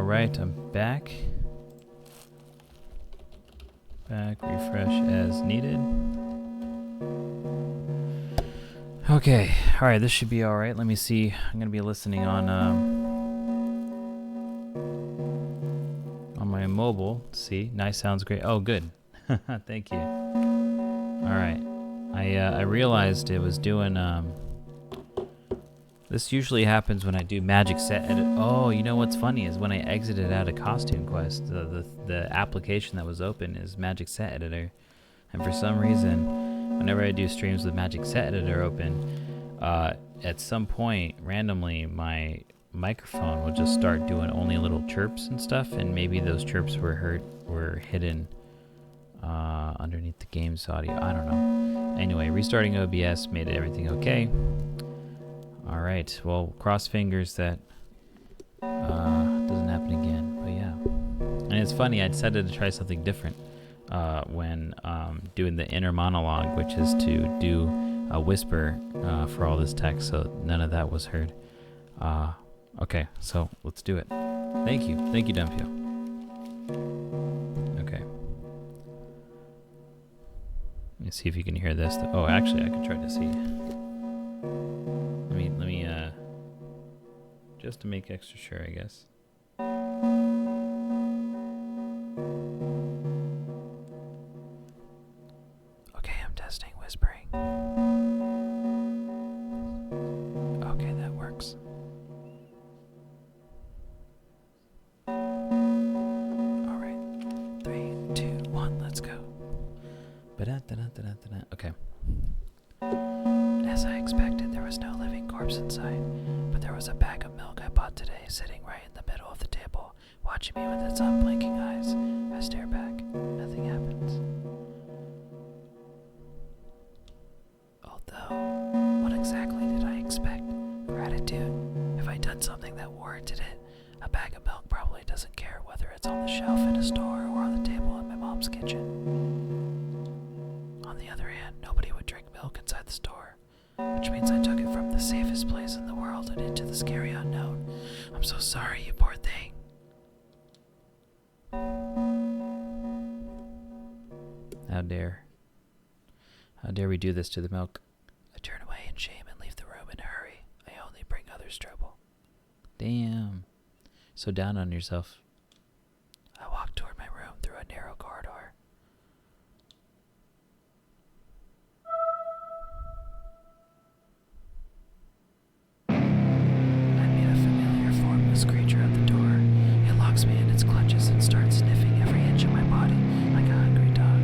Alright, I'm back. Refresh as needed. Okay, alright, this should be alright. Let me see. I'm gonna be listening on my mobile. See, nice, sounds great. Oh, good. Thank you. Alright. I realized it was doing this usually happens when I do magic set edit. Oh, you know what's funny is when I exited out of Costume Quest, the application that was open is Magic Set Editor, and for some reason, whenever I do streams with Magic Set Editor open, at some point randomly my microphone will just start doing only little chirps and stuff, and maybe those chirps were hidden underneath the game's audio. I don't know. Anyway, restarting OBS made everything okay. All right, well, cross fingers that doesn't happen again, but yeah. And it's funny, I decided to try something different when doing the inner monologue, which is to do a whisper for all this text, so none of that was heard. Okay, so let's do it. Thank you, Dumpio. Okay. Let me see if you can hear this. Oh, actually, I can try to see. Let me just to make extra sure, I guess. Okay, I'm testing whispering. Okay, that works. All right, 3, 2, 1, let's go. Okay. As I expected, there was no living corpse inside, but there was a bag of milk I bought today sitting right in the middle of the table, watching me with its unblinking eyes. I stare back. Nothing happens. Although, what exactly did I expect? Gratitude? If I'd done something that warranted it, a bag of milk probably doesn't care whether it's on the shelf in a store or on the table in my mom's kitchen. On the other hand, nobody would drink milk inside the store, which means I took it from the safest place in the world and into the scary unknown. I'm so sorry, you poor thing. How dare we do this to the milk? I turn away in shame and leave the room in a hurry. I only bring others trouble. Damn. So down on yourself. I walk toward my room through a narrow corridor. Creature at the door. It locks me in its clutches and starts sniffing every inch of my body like a hungry dog.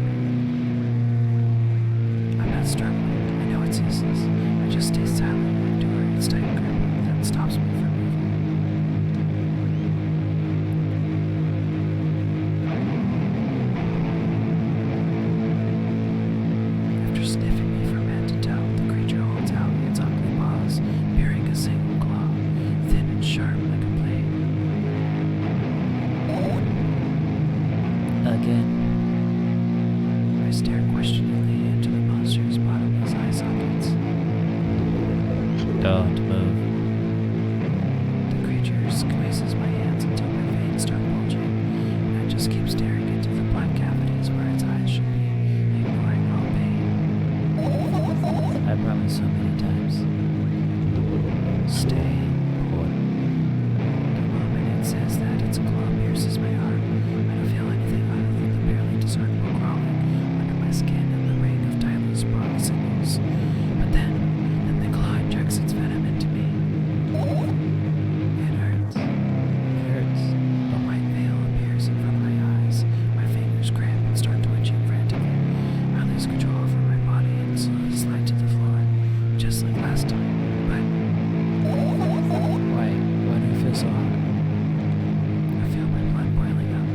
I'm not struggling. I know it's useless. I just stay silent and endure its tight grip that stops me from moving. After sniffing me from head to toe, the creature holds out its ugly paws, bearing a single claw, thin and sharp like a again. I stare questioningly into the monster's bottomless eye sockets. Don't move. The creature squeezes my hands until my veins start bulging, and I just keep staring into the black cavities where its eyes should be, ignoring all pain. I promised so many times. Stay put. The moment it says that, its claw pierces my arm. I don't feel anything other than the barely discernible crawling under my skin and the ring of tightly sprung sinews. But then the claw injects its venom into me. It hurts. A white veil appears in front of my eyes. My fingers cramp and start twitching frantically. I lose control over my body and slowly slide to the floor, just like last time. But why do I feel so hot? I feel my blood boiling up.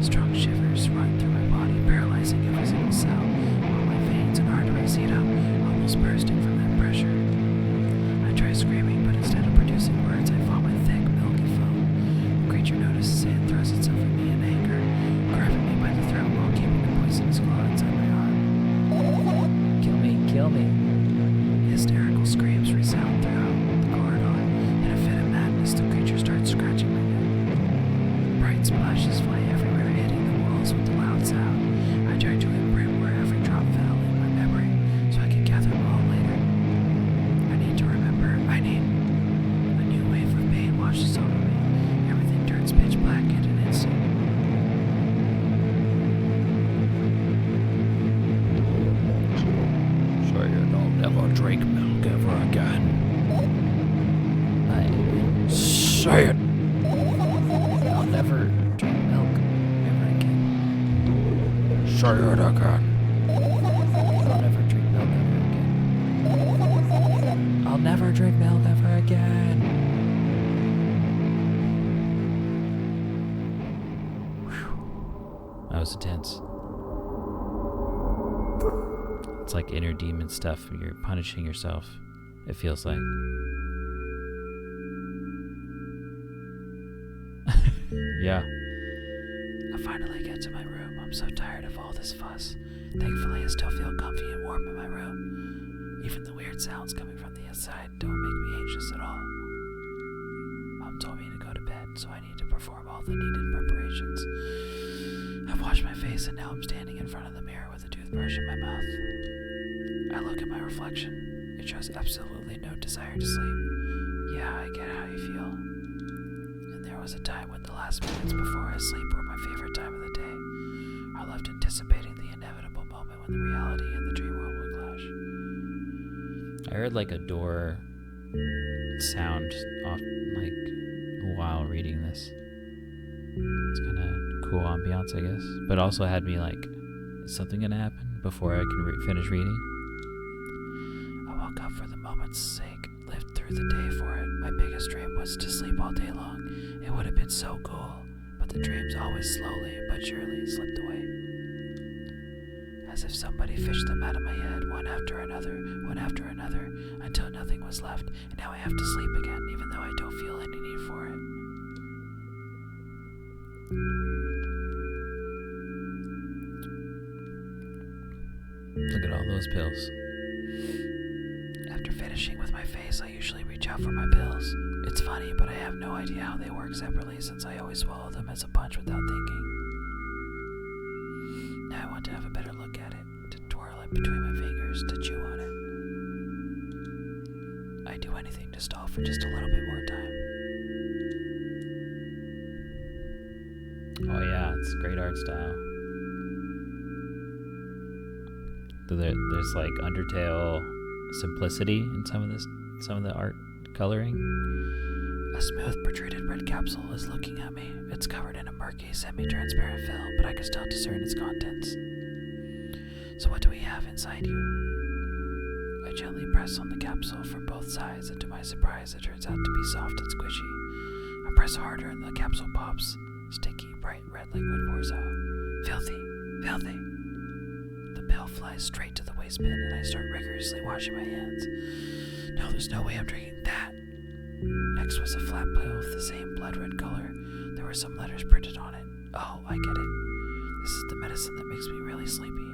Strong shivers run through my body, paralyzing every single cell, while my veins and arteries heat up, almost bursting from that pressure. I try screaming, but instead of producing words, I vomit thick, milky foam. The creature notices it and throws itself at me in anger, grabbing me by the throat while keeping the poisonous claw inside my arm. Kill me. Hysterical screams resound throughout the corridor. In a fit of madness, the creature starts scratching my neck. say it. I'll never drink milk ever again. Say it again. I'll never drink milk ever again. I'll never drink milk ever again. Whew. That was intense. It's like inner demon stuff. You're punishing yourself. It feels like. Yeah. I finally get to my room. I'm so tired of all this fuss. Thankfully, I still feel comfy and warm in my room. Even the weird sounds coming from the inside don't make me anxious at all. Mom told me to go to bed, so I need to perform all the needed preparations. I've washed my face and now I'm standing in front of the mirror with a toothbrush in my mouth. I look at my reflection. It shows absolutely no desire to sleep. Yeah, I get how you feel. And there was a time when the last minutes before I sleep were my favorite time of the day. I loved anticipating the inevitable moment when the reality and the dream world would clash. I heard like a door sound off, like, while reading this. It's kind of cool ambiance, I guess. But also had me like, is something gonna happen before I can finish reading? I woke up for the moment's sake, lived through the day for it. My biggest dream was to sleep all day long. It would have been so cool, but the dreams always slowly but surely slipped away. As if somebody fished them out of my head, one after another, until nothing was left, and now I have to sleep again, even though I don't feel any need for it. Look at all those pills. After finishing with my face, I usually reach out for my pills. It's funny, but I have no idea how they work separately since I always swallow them as a punch without thinking. Now I want to have a better look at it, to twirl it between my fingers, to chew on it. I'd do anything to stall for just a little bit more time. Oh yeah, it's great art style. There's like Undertale simplicity in some of the art coloring. A smooth protruded red capsule is looking at me. It's covered in a murky, semi-transparent film, but I can still discern its contents. So what do we have inside you? I gently press on the capsule from both sides, and to my surprise it turns out to be soft and squishy. I press harder and the capsule pops. Sticky, bright red liquid pours out. Filthy, filthy. The pill flies straight to the waste bin and I start rigorously washing my hands. No, there's no way I'm drinking that. Next was a flat pill with the same blood red color. There were some letters printed on it. Oh, I get it. This is the medicine that makes me really sleepy.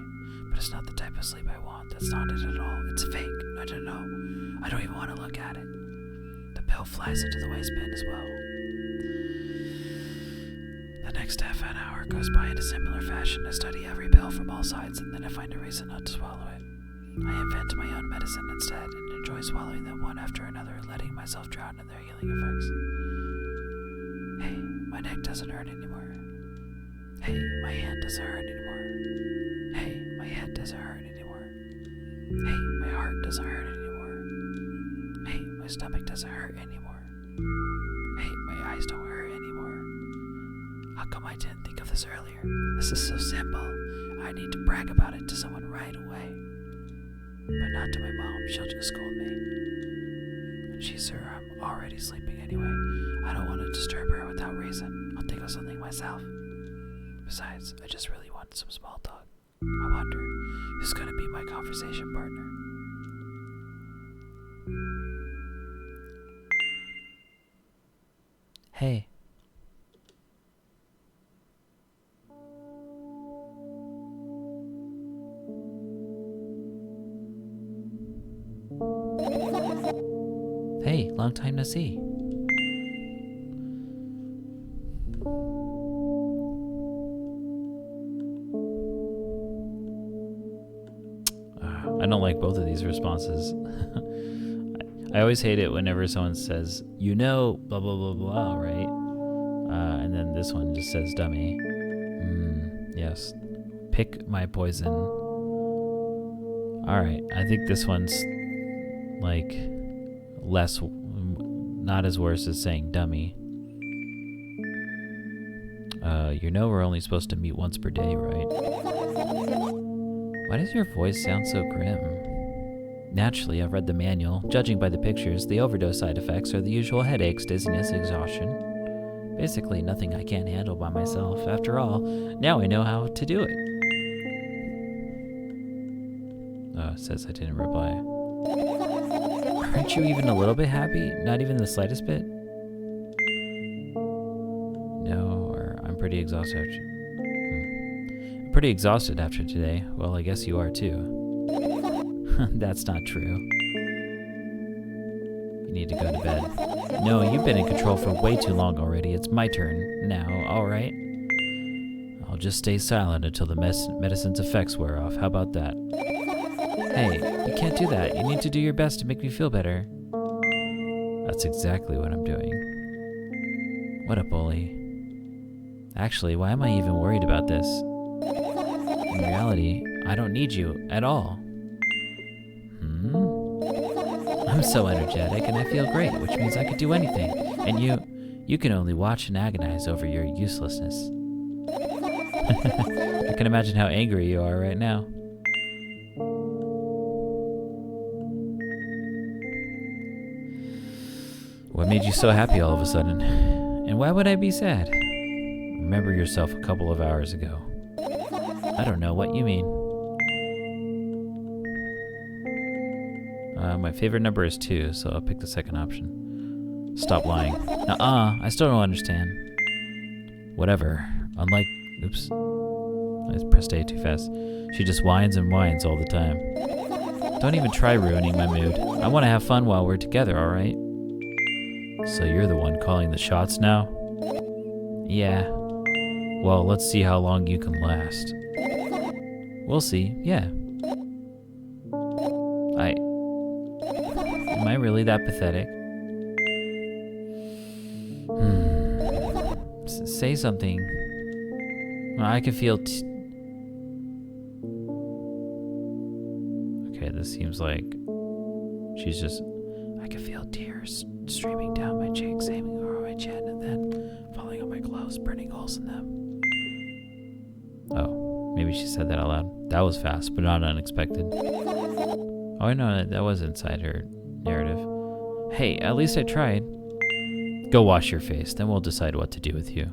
But it's not the type of sleep I want. That's not it at all. It's fake. No. I don't even want to look at it. The pill flies into the waste bin as well. The next half an hour goes by in a similar fashion. I study every pill from all sides and then I find a reason not to swallow it. I invent my own medicine instead and enjoy swallowing them one after another, letting myself drown in their healing effects. Hey, my neck doesn't hurt anymore. Hey, my hand doesn't hurt anymore. Hey, my head doesn't hurt anymore. Hey, my heart doesn't hurt anymore. Hey, my stomach doesn't hurt anymore. Hey, my eyes don't hurt anymore. How come I didn't think of this earlier? This is so simple. I need to brag about it to someone right away. But not to my mom, she'll just scold me. And she's sure I'm already sleeping anyway. I don't want to disturb her without reason. I'll think of something myself. Besides, I just really want some small talk. I wonder who's going to be my conversation partner. Hey. Hey, long time no see. I don't like both of these responses. I always hate it whenever someone says, you know, blah, blah, blah, blah, right? And then this one just says dummy. Yes. Pick my poison. Alright, I think this one's like less not as worse as saying dummy. You know we're only supposed to meet once per day, right? Why does your voice sound so grim? Naturally, I've read the manual. Judging by the pictures, the overdose side effects are the usual headaches, dizziness, exhaustion. Basically, nothing I can't handle by myself. After all, now I know how to do it. Oh, it says I didn't reply. Aren't you even a little bit happy? Not even the slightest bit? No, or I'm pretty exhausted after... I'm pretty exhausted after today. Well, I guess you are too. That's not true. You need to go to bed. No, you've been in control for way too long already. It's my turn now, alright? I'll just stay silent until the medicine's effects wear off. How about that? Hey, you can't do that. You need to do your best to make me feel better. That's exactly what I'm doing. What a bully. Actually, why am I even worried about this? In reality, I don't need you at all. I'm so energetic and I feel great, which means I could do anything. And you can only watch and agonize over your uselessness. I can imagine how angry you are right now. What made you so happy all of a sudden? And why would I be sad? Remember yourself a couple of hours ago. I don't know what you mean. My favorite number is 2, so I'll pick the second option. Stop lying. Nuh-uh, I still don't understand. Whatever. Unlike... Oops. I pressed A too fast. She just whines and whines all the time. Don't even try ruining my mood. I want to have fun while we're together, alright? So you're the one calling the shots now? Yeah. Well, let's see how long you can last. We'll see, yeah. Am I really that pathetic? Say something. I can feel okay, this seems like she's just... I can feel tears streaming down my cheeks, aiming over my chin, and then falling on my clothes, burning holes in them. Oh, maybe she said that out loud. That was fast, but not unexpected. Oh, I know that was inside her narrative. Hey, at least I tried. Go wash your face, then we'll decide what to do with you.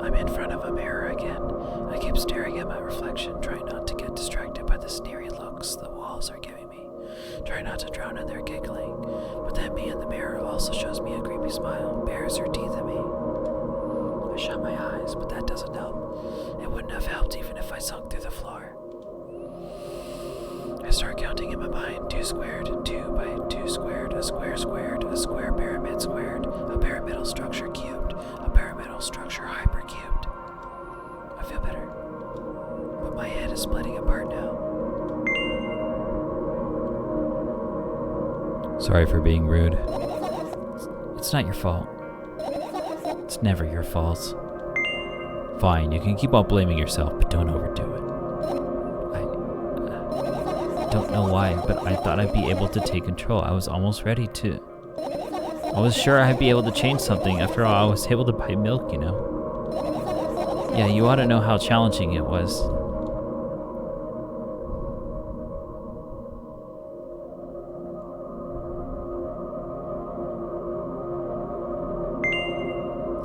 I'm in front of a mirror again. I keep staring at my reflection, trying not to get distracted by the sneering looks the walls are giving me. Try not to drown in their giggling. But then me in the mirror also shows me a creepy smile, bares her teeth at me. I shut my eyes, but that doesn't help. It wouldn't have helped even if I sunk through the floor. I start counting in my mind. 2 squared, 2 by 2 squared, a square squared, a square pyramid squared, a pyramidal structure cubed, a pyramidal structure hypercubed. I feel better. But my head is splitting apart now. Sorry for being rude. It's not your fault. It's never your fault. Fine, you can keep on blaming yourself, but don't overdo it. I don't know why, but I thought I'd be able to take control. I was almost ready to. I was sure I'd be able to change something. After all, I was able to buy milk, you know. Yeah, you ought to know how challenging it was.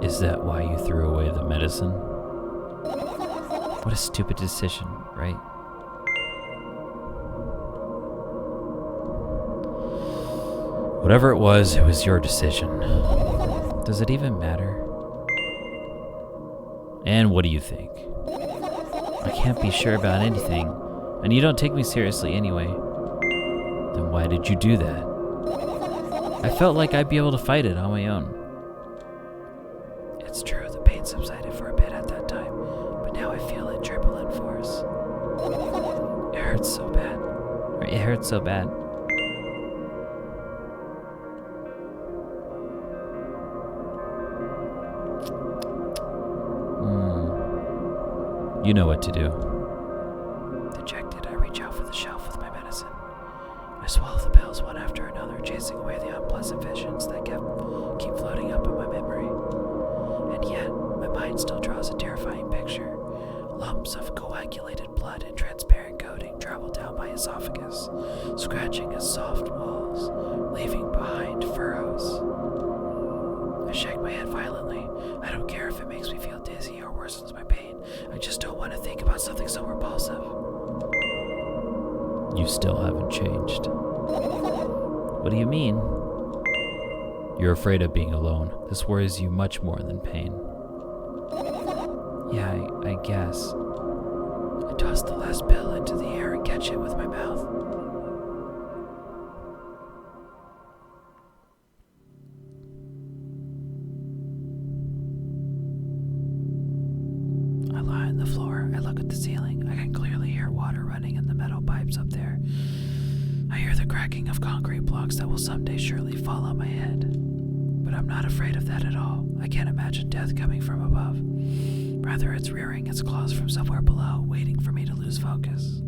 Is that why you threw away the medicine? What a stupid decision, right? Whatever it was your decision. Does it even matter? And what do you think? I can't be sure about anything, and you don't take me seriously anyway. Then why did you do that? I felt like I'd be able to fight it on my own. It's true, the pain subsided for a bit at that time, but now I feel it triple in force. It hurts so bad. It hurts so bad. You know what to do. Dejected, I reach out for the shelf with my medicine. I swallow the pills one after another, chasing away the unpleasant visions that keep floating up in my memory. And yet, my mind still draws a terrifying picture. Lumps of coagulated blood and transparent coating travel down my esophagus, scratching at soft walls, leaving behind furrows. I shake my head violently. I don't care if it makes me feel dizzy or worsens my pain. I just don't want to think about something so repulsive. You still haven't changed. What do you mean? You're afraid of being alone. This worries you much more than pain. Yeah, I guess. I toss the last pill into the air and catch it with my mouth. I lie on the floor. I look at the ceiling. I can clearly hear water running in the metal pipes up there. I hear the cracking of concrete blocks that will someday surely fall on my head. But I'm not afraid of that at all. I can't imagine death coming from above. Rather, it's rearing its claws from somewhere below, waiting for me to lose focus.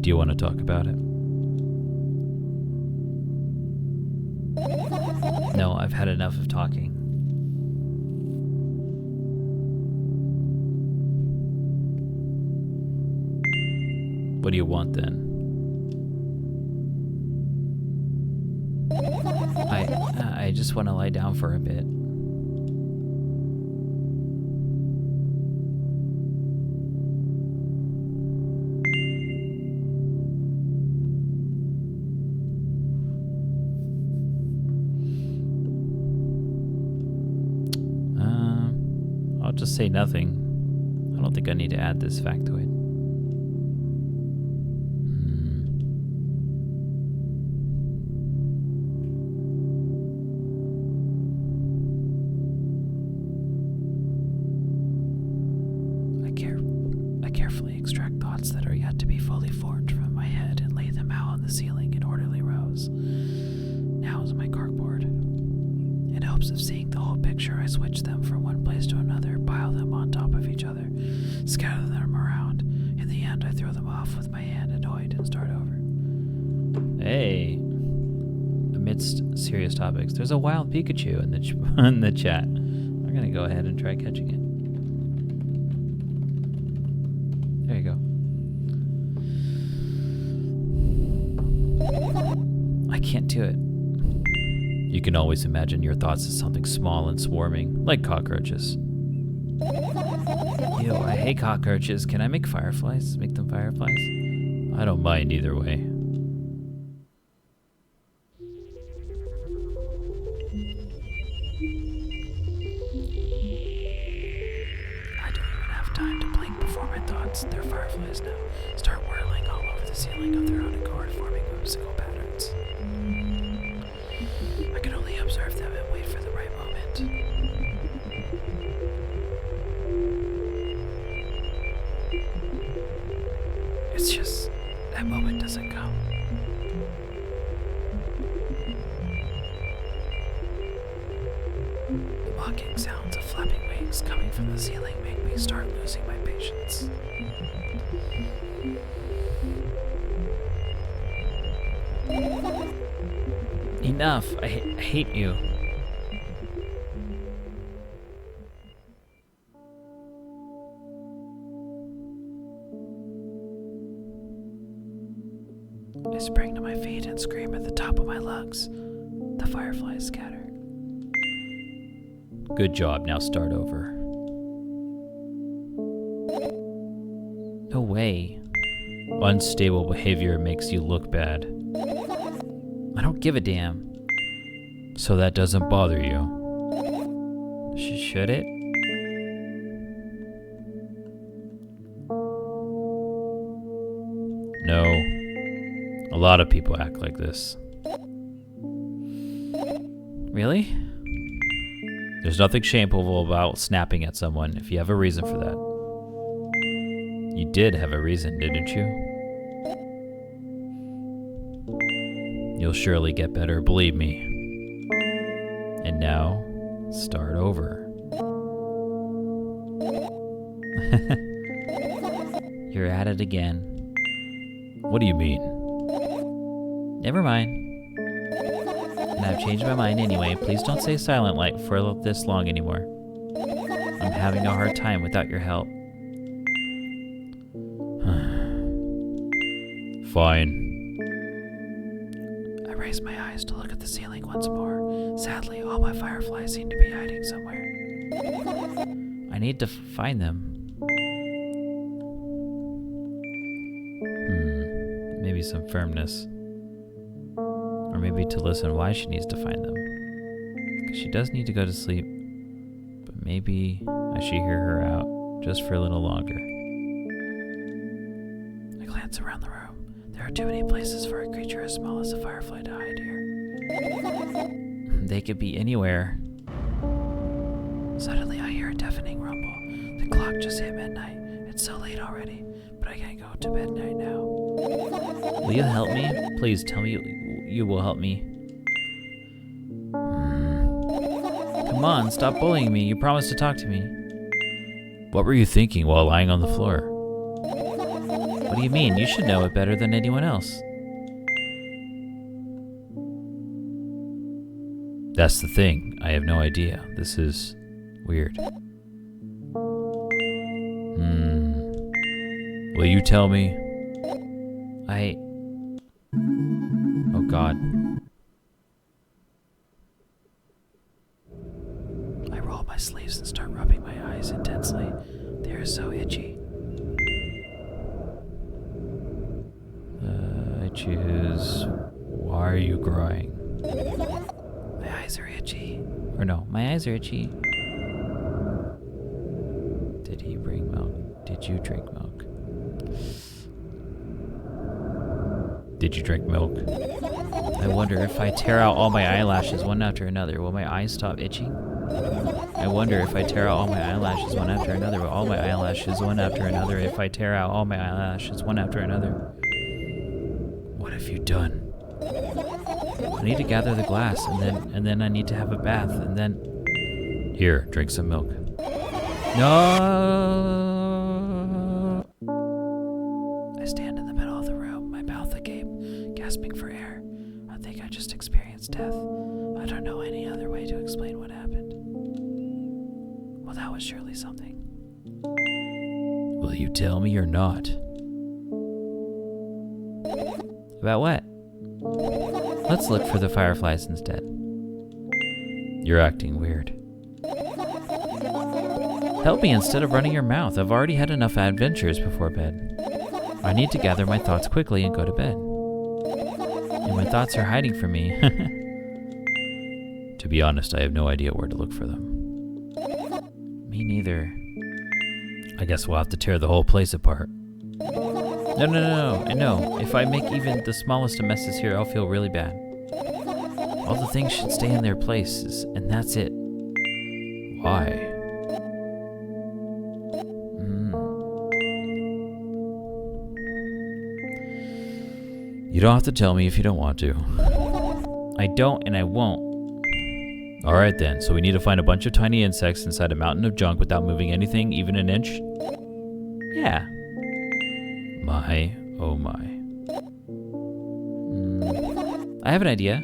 Do you want to talk about it? No, I've had enough of talking. What do you want then? I just want to lie down for a bit. I'll just say nothing. I don't think I need to add this factoid. I carefully extract thoughts that are yet to be fully formed from my head and lay them out on the ceiling in orderly rows. Now is my corkboard. In hopes of seeing the whole picture, I switch them from one place to another, pile them on top of each other, scatter them around. In the end, I throw them off with my hand annoyed and start over. Hey! Amidst serious topics, there's a wild Pikachu in the chat. I'm gonna go ahead and try catching it. There you go. I can't do it. You can always imagine your thoughts as something small and swarming, like cockroaches. Ew, I hate cockroaches. Can I make fireflies? Make them fireflies? I don't mind either way. I don't even have time to blink before my thoughts, they're fireflies now, start whirling all over the ceiling of their own accord, forming whimsical patterns. I can only observe them and wait for the right moment. It's just, that moment doesn't come. The mocking sounds of flapping wings coming from the ceiling make me start losing my patience. Enough! I hate you. I spring to my feet and scream at the top of my lungs. The fireflies scatter. Good job, now start over. No way. Unstable behavior makes you look bad. I don't give a damn. So that doesn't bother you. Should it? No. A lot of people act like this. Really? There's nothing shameful about snapping at someone if you have a reason for that. You did have a reason, didn't you? You'll surely get better, believe me. now, start over. You're at it again. What do you mean? Never mind. And I've changed my mind anyway. Please don't say Silent Light for this long anymore. I'm having a hard time without your help. Fine. I raised my eyes to look at the ceiling once more. Sadly, all my fireflies seem to be hiding somewhere. I need to find them. Maybe some firmness. Or maybe to listen why she needs to find them. Because she does need to go to sleep. But maybe I should hear her out just for a little longer. I glance around the room. There are too many places for a creature as small as a firefly to hide here. They could be anywhere. Suddenly I hear a deafening rumble. The clock just hit midnight. It's so late already, but I can't go to bed right now. Will you help me? Please tell me you will help me. Come on, stop bullying me. You promised to talk to me. What were you thinking while lying on the floor? What do you mean? You should know it better than anyone else. That's the thing. I have no idea. This is weird. Will you tell me? Oh God. I roll my sleeves and start rubbing my eyes intensely. They are so itchy. I choose. Why are you crying? My eyes are itchy. Or no, my eyes are itchy. Did he bring milk? Did you drink milk? Did you drink milk? I wonder if I tear out all my eyelashes one after another, will my eyes stop itching? I wonder if I tear out all my eyelashes one after another, will all my eyelashes one after another, if I tear out all my eyelashes one after another. What have you done? I need to gather the glass, and then I need to have a bath, and then... Here, drink some milk. No! I stand in the middle of the room, my mouth agape, gasping for air. I think I just experienced death. I don't know any other way to explain what happened. Well, that was surely something. Will you tell me or not? About what? Let's look for the fireflies instead. You're acting weird. Help me instead of running your mouth. I've already had enough adventures before bed. I need to gather my thoughts quickly and go to bed. And my thoughts are hiding from me. To be honest, I have no idea where to look for them. Me neither. I guess we'll have to tear the whole place apart. No. I know. If I make even the smallest of messes here, I'll feel really bad. All the things should stay in their places, and that's it. Why? You don't have to tell me if you don't want to. I don't and I won't. Alright then, so we need to find a bunch of tiny insects inside a mountain of junk without moving anything even an inch? Yeah. My, oh my. I have an idea.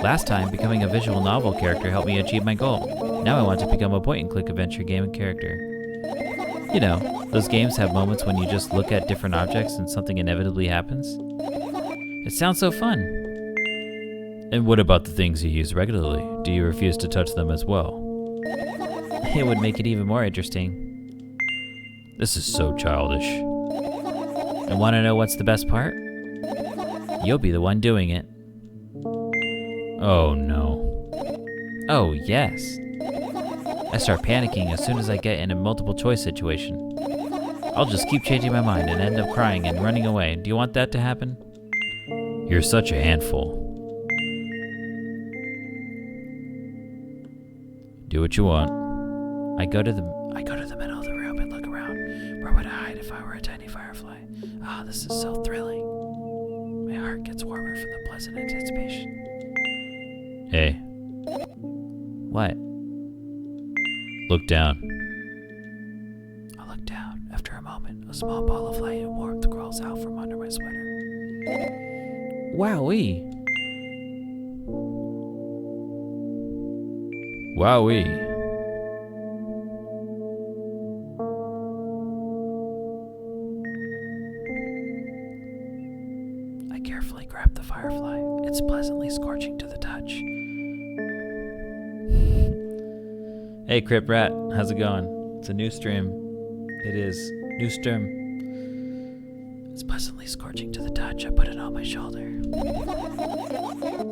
Last time, becoming a visual novel character helped me achieve my goal. Now I want to become a point-and-click adventure game character. You know, those games have moments when you just look at different objects and something inevitably happens. It sounds so fun. And what about the things you use regularly? Do you refuse to touch them as well? It would make it even more interesting. This is so childish. And want to know what's the best part? You'll be the one doing it. Oh no. Oh yes. I start panicking as soon as I get in a multiple choice situation. I'll just keep changing my mind and end up crying and running away. Do you want that to happen? You're such a handful. Do what you want. I go to the middle of the room and look around. Where would I hide if I were a tiny firefly? Ah, this is so thrilling. My heart gets warmer from the pleasant anticipation. Hey. What? Look down. I looked down. After a moment, a small ball of light and warmth crawls out from under my sweater. Wowee. Wowee. I carefully grab the firefly. It's pleasantly scorching to the touch. Hey, Crip Rat. How's it going? It's a new stream. It is. New stream. It's pleasantly scorching to the touch. I put it on my shoulder.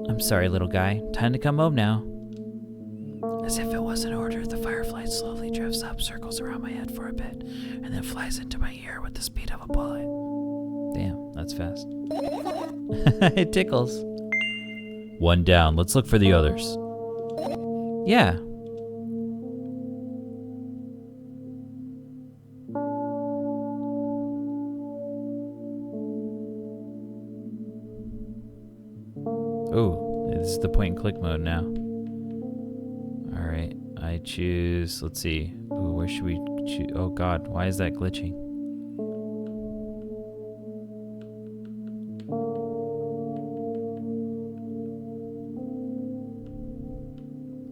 I'm sorry, little guy. Time to come home now. As if it was an order, the firefly slowly drifts up, circles around my head for a bit, and then flies into my ear with the speed of a bullet. Damn, that's fast. It tickles. One down. Let's look for the others. Yeah. Oh, this is the point and click mode now. Alright, I choose, let's see. Ooh, where should we choose? Oh god, why is that glitching?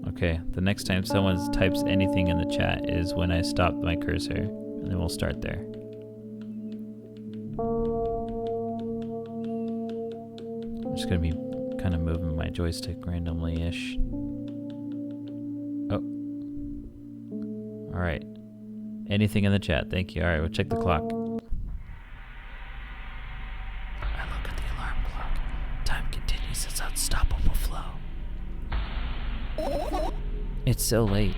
Okay, the next time someone types anything in the chat is when I stop my cursor, and then we'll start there. I'm just gonna be kind of moving my joystick randomly-ish. Oh. Alright. Anything in the chat, thank you. Alright, we'll check the clock. I look at the alarm clock. Time continues its unstoppable flow. It's so late.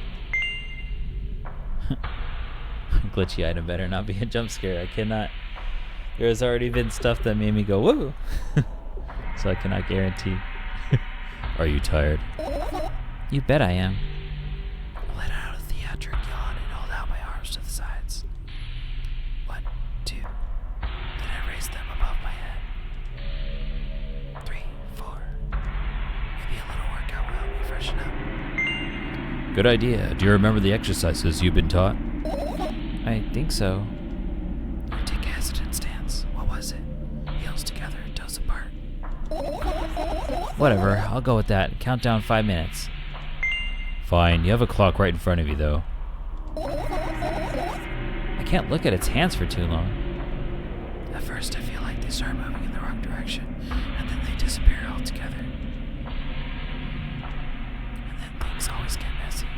Glitchy item better not be a jump scare. I cannot. There's already been stuff that made me go, whoa! So I cannot guarantee. Are you tired? You bet I am. I let out a theatric yawn and hold out my arms to the sides. 1, 2. Then I raise them above my head. 3, 4. Maybe a little workout will help me freshen up. Good idea. Do you remember the exercises you've been taught? I think so. I take a hesitant stance. What was it? Heels together, toes apart. Whatever, I'll go with that. Count down 5 minutes. Fine. You have a clock right in front of you, though. I can't look at its hands for too long. At first, I feel like they start moving in the wrong direction, and then they disappear altogether. And then things always get messy.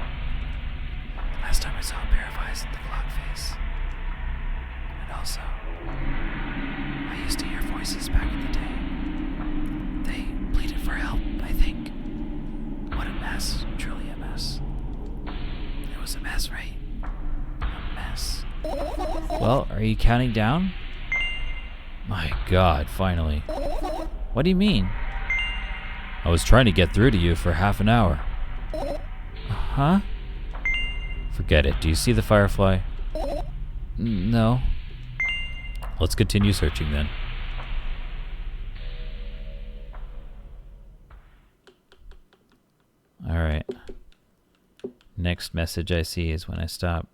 Last time I saw a pair of eyes in the clock face. And also, I used to hear voices back in the day. They pleaded for help, I think. What a mess, truly a mess. It was a mess, right? A mess. Well, are you counting down? My God, finally. What do you mean? I was trying to get through to you for half an hour. Huh? Forget it. Do you see the firefly? No. Let's continue searching then. Alright. Next message I see is when I stop.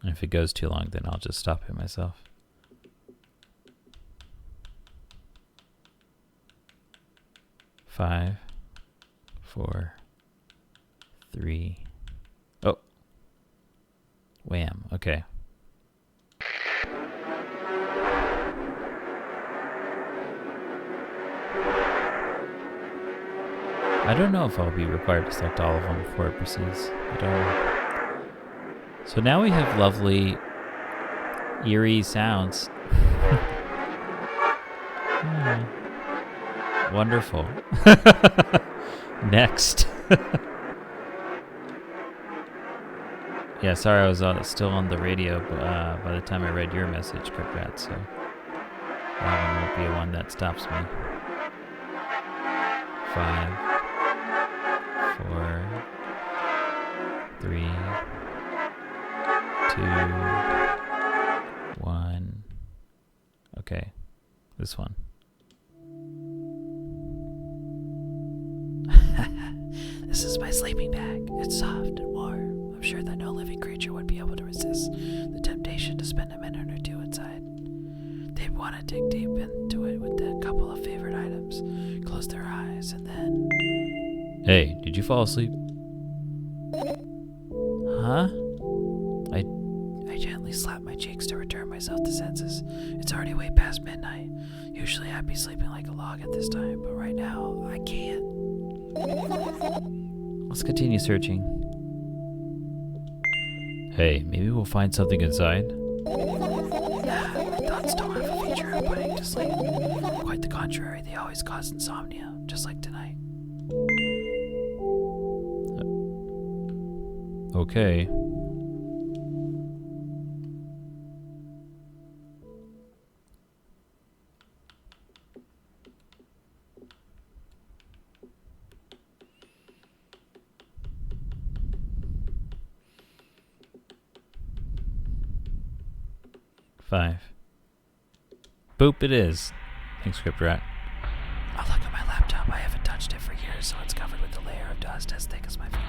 And if it goes too long, then I'll just stop it myself. Five, 4, 3. Oh. Wham. Okay. I don't know if I'll be required to select all of them before it proceeds. I don't know. So now we have lovely, eerie sounds. Wonderful. Next. Yeah, sorry I was still on the radio by the time I read your message, Criprat, so that one won't be one that stops me. 5, 4, 3, 1. Okay, this one. This is my sleeping bag. It's soft and warm. I'm sure that no living creature would be able to resist the temptation to spend a minute or two inside. They'd want to dig deep into it with a couple of favorite items, close their eyes, and then... Hey, did you fall asleep? Huh? I gently slap my cheeks to return myself to senses. It's already way past midnight. Usually I'd be sleeping like a log at this time, but right now I can't. Let's continue searching. Hey, maybe we'll find something inside? Nah, my thoughts don't have a feature of putting to sleep. Quite the contrary, they always cause insomnia, just like tonight. Okay. Five. Boop, it is. Thanks, Script Rat. I look at my laptop. I haven't touched it for years, so it's covered with a layer of dust as thick as my finger.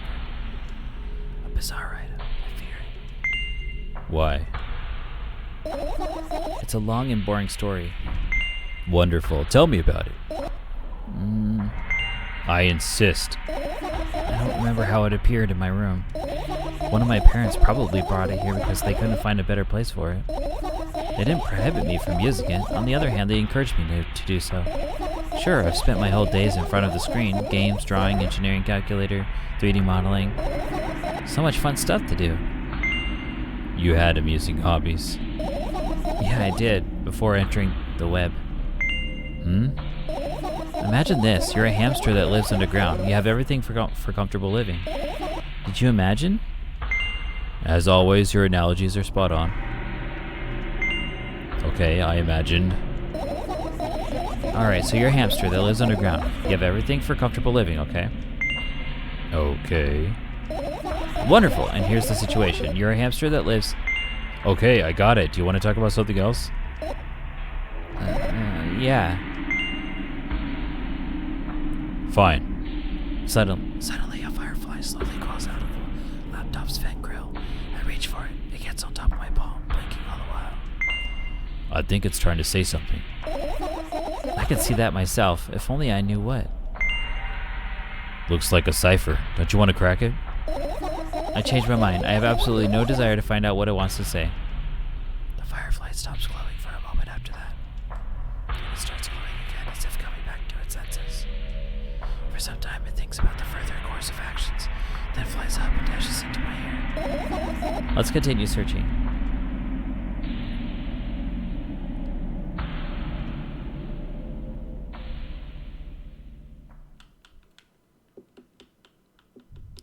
A bizarre item. I fear it. Why? It's a long and boring story. Wonderful. Tell me about it. I insist. I don't remember how it appeared in my room. One of my parents probably brought it here because they couldn't find a better place for it. They didn't prohibit me from using it. On the other hand, they encouraged me to do so. Sure, I've spent my whole days in front of the screen. Games, drawing, engineering calculator, 3D modeling. So much fun stuff to do. You had amusing hobbies. Yeah, I did, before entering the web. Imagine this. You're a hamster that lives underground. You have everything for comfortable living. Did you imagine? As always, your analogies are spot on. Okay, I imagined. Alright, so you're a hamster that lives underground. You have everything for comfortable living, okay? Okay. Wonderful, and here's the situation. You're a hamster that lives... Okay, I got it. Do you want to talk about something else? Yeah. Fine. Suddenly a firefly slowly crawls out of the laptop's vent grill. I reach for it. It gets on top of my palm, blinking all the while. I think it's trying to say something. I can see that myself, if only I knew what. Looks like a cipher. Don't you want to crack it? I changed my mind. I have absolutely no desire to find out what it wants to say. The firefly stops glowing for a moment after that. Then it starts glowing again as if coming back to its senses. For some time it thinks about the further course of actions, then flies up and dashes into my ear. Let's continue searching.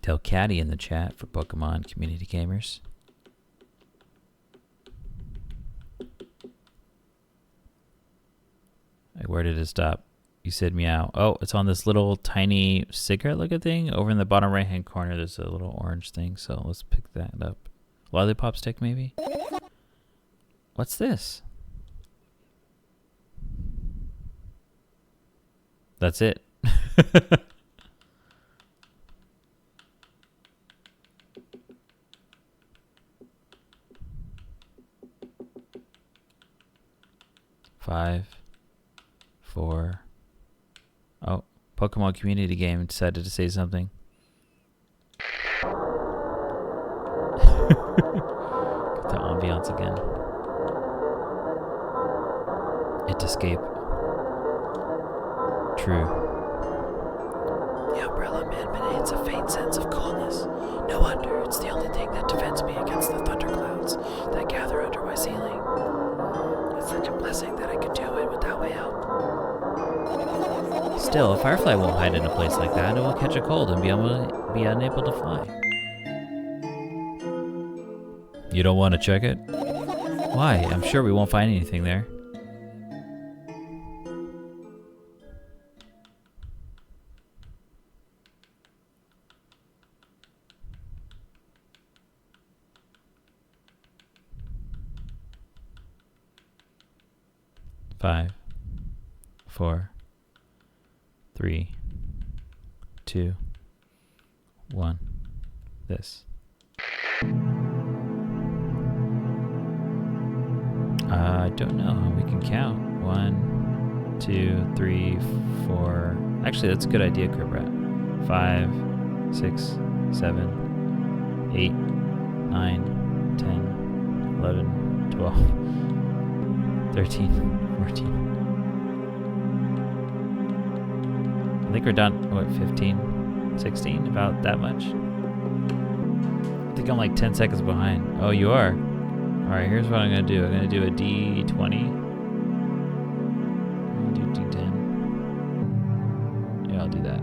Tell Caddy in the chat for Pokemon community gamers. Where did it stop? You said meow. Oh, it's on this little tiny cigarette looking thing. Over in the bottom right hand corner, there's a little orange thing. So let's pick that up. Lollipop stick, maybe? What's this? That's it. Five, 4. Oh, Pokemon community game decided to say something. Got the ambiance again. It escape. True. The umbrella man emanates a faint sense of coolness. No wonder, it's the only thing that defends me against the thunderclouds that gather under my ceiling. It's such a blessing that I could do it without my help. Still, a firefly won't hide in a place like that. It will catch a cold and be unable to fly. You don't want to check it? Why? I'm sure we won't find anything there. 5, 4, 3, 2, 1. This. I don't know. We can count. 1, 2, 3, 4. Actually, that's a good idea, Crib Rat. 5, 6, 7, 8, 9, 10, 11, 12, 13, 14. I think we're done, what, 15, 16? About that much? I think I'm like 10 seconds behind. Oh, you are? Alright, here's what I'm going to do. I'm going to do a D20. I'll do D10. Yeah, I'll do that.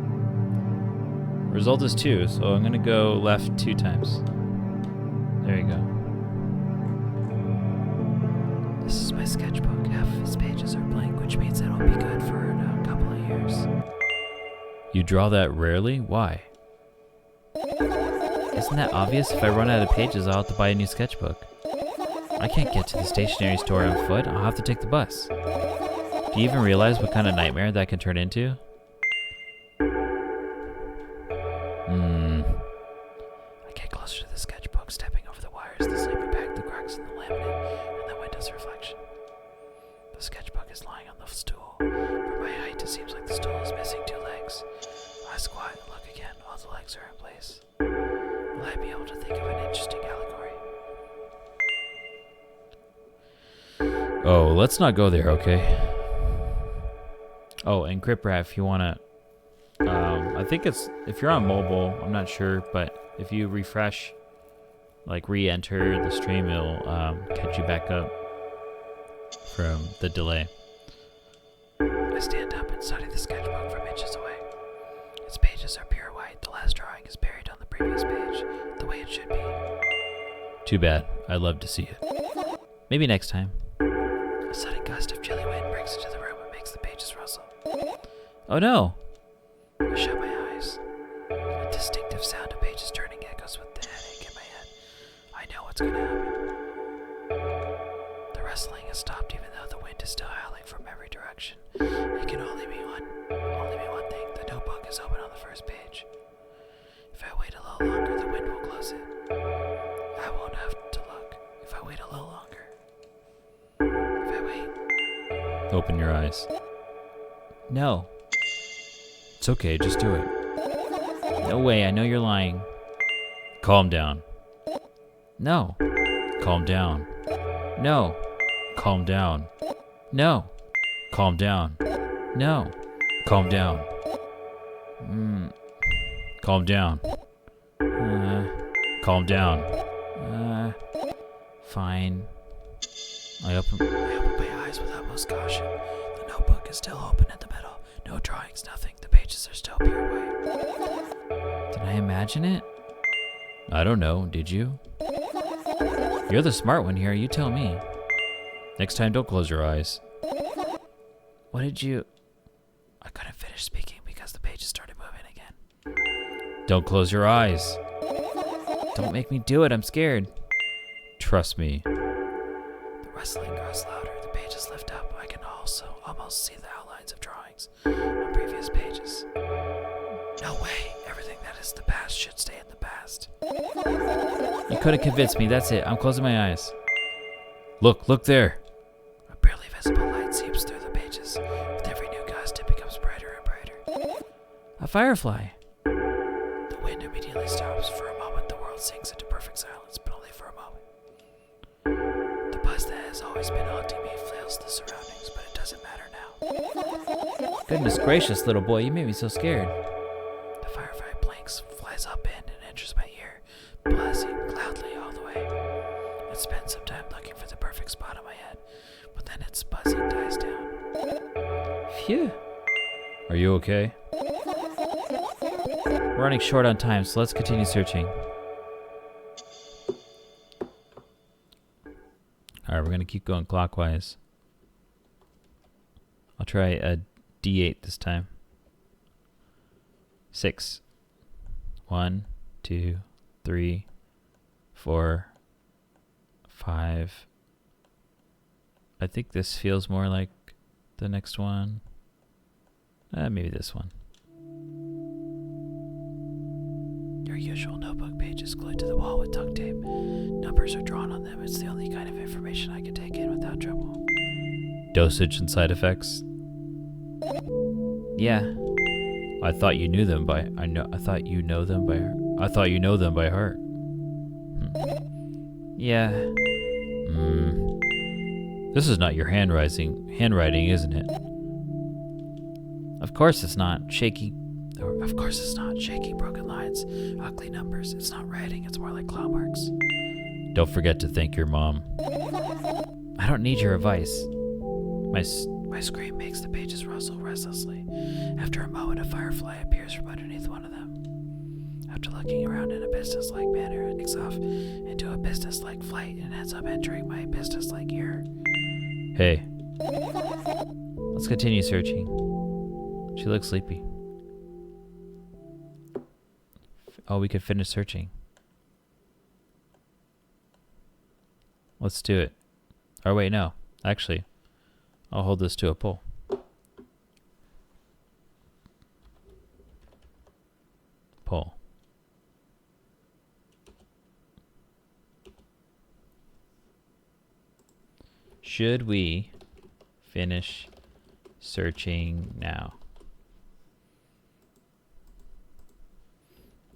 Result is 2, so I'm going to go left 2 times. There you go. This is my sketchbook. Half of its pages are blank, which means it'll be good for a couple of years. You draw that rarely? Why? Isn't that obvious? If I run out of pages, I'll have to buy a new sketchbook. I can't get to the stationery store on foot. I'll have to take the bus. Do you even realize what kind of nightmare that can turn into? I get closer to the sketchbook, stepping over the wires, the sleeping bag, the cracks in the laminate, and the window's reflection. The sketchbook is lying on the stool. From my height, it seems like the stool is missing 2 legs. I squat and look again. All the legs are in place. Will I be able to think of an interesting allegory? Oh, let's not go there, okay? Oh, and CryptRat, if you want to, I think it's, if you're on mobile, I'm not sure, but if you refresh, like re-enter the stream, it'll catch you back up from the delay. I stand up and study the sketchbook from inches away. Its pages are pure white. The last drawing is buried on the previous page, the way it should be. Too bad. I'd love to see it. Maybe next time. A sudden gust of chilly wind breaks into the room and makes the pages rustle. Oh no! I shut my eyes. A distinctive sound of pages turning echoes with the headache in my head. I know what's going to happen. The rustling has stopped even though the wind is still howling from every direction. It can only mean one thing. The notebook is open on the first page. If I wait a little longer, the wind will close it. I won't have to look if I wait a little longer. If I wait. Open your eyes. No. It's okay, just do it. No way, I know you're lying. Calm down. No. Calm down. No. Calm down. No. Calm down. No. Calm down. Calm down. Calm down. Fine. I open my eyes with utmost caution. The notebook is still open in the middle. No drawings, nothing. The pages are still pure white. Did I imagine it? I don't know, did you? You're the smart one here, you tell me. Next time, don't close your eyes. What did you... I couldn't finish speaking because the pages started moving again. Don't close your eyes. Don't make me do it, I'm scared. Trust me. The rustling grows louder, the pages lift up. I can also almost see the outlines of drawings on previous pages. No way, everything that is the past should stay in the past. You couldn't convince me, that's it. I'm closing my eyes. Look there. A barely visible light seeps through the pages. With every new gust, it becomes brighter and brighter. A firefly. The wind immediately stops. For a moment, the world sinks into perfect silence, but only for a moment. The buzz that has always been haunting me flails the surroundings, but it doesn't matter now. Goodness gracious, little boy, you made me so scared. The firefly blinks, flies up in, and enters my ear, buzzing loudly all the way. It spends some time looking for the perfect spot on my head, but then its buzzing dies down. Phew. Are you okay? We're running short on time, so let's continue searching. Alright, we're going to keep going clockwise. I'll try a D8 this time. 6. 1, 2, 3, 4, 5. I think this feels more like The next one. Maybe this one. Your usual notebook page is glued to the wall with duct tape. Numbers are drawn on them. It's the only kind of information I can take in without trouble. Dosage and side effects? Yeah. I thought you knew them by I thought you know them by heart. Yeah. This is not your handwriting, isn't it? Of course it's not. Of course it's not. Shaky, broken lines, ugly numbers. It's not writing. It's more like claw marks. Don't forget to thank your mom. I don't need your advice. My scream makes the pages rustle restlessly. After a moment, a firefly appears from underneath one of them. After looking around in a business-like manner, it takes off into a business-like flight and ends up entering my business-like ear. Hey. Let's continue searching. She looks sleepy. Oh, we could finish searching. Let's do it. Or wait, no. Actually, I'll hold this to a poll. Poll. Should we finish searching now?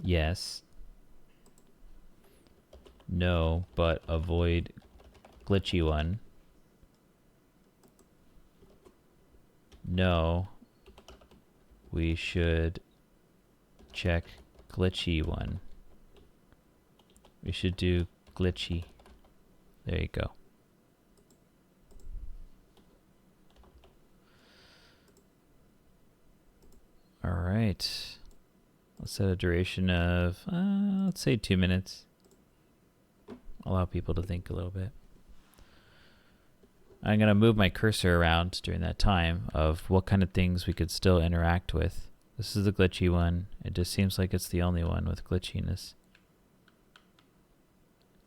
Yes. No, but avoid glitchy one. No, we should check glitchy one. We should do glitchy. There you go. All right. Let's set a duration of, let's say 2 minutes. Allow people to think a little bit. I'm going to move my cursor around during that time of what kind of things we could still interact with. This is the glitchy one. It just seems like it's the only one with glitchiness.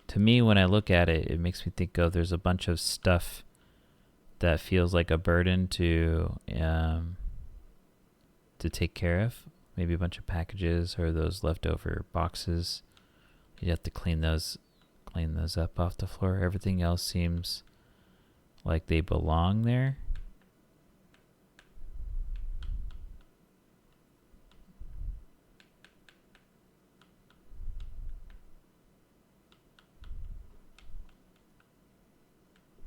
To me, when I look at it, it makes me think of there's a bunch of stuff that feels like a burden to take care of. Maybe a bunch of packages or those leftover boxes. You have to clean those up off the floor. Everything else seems like they belong there.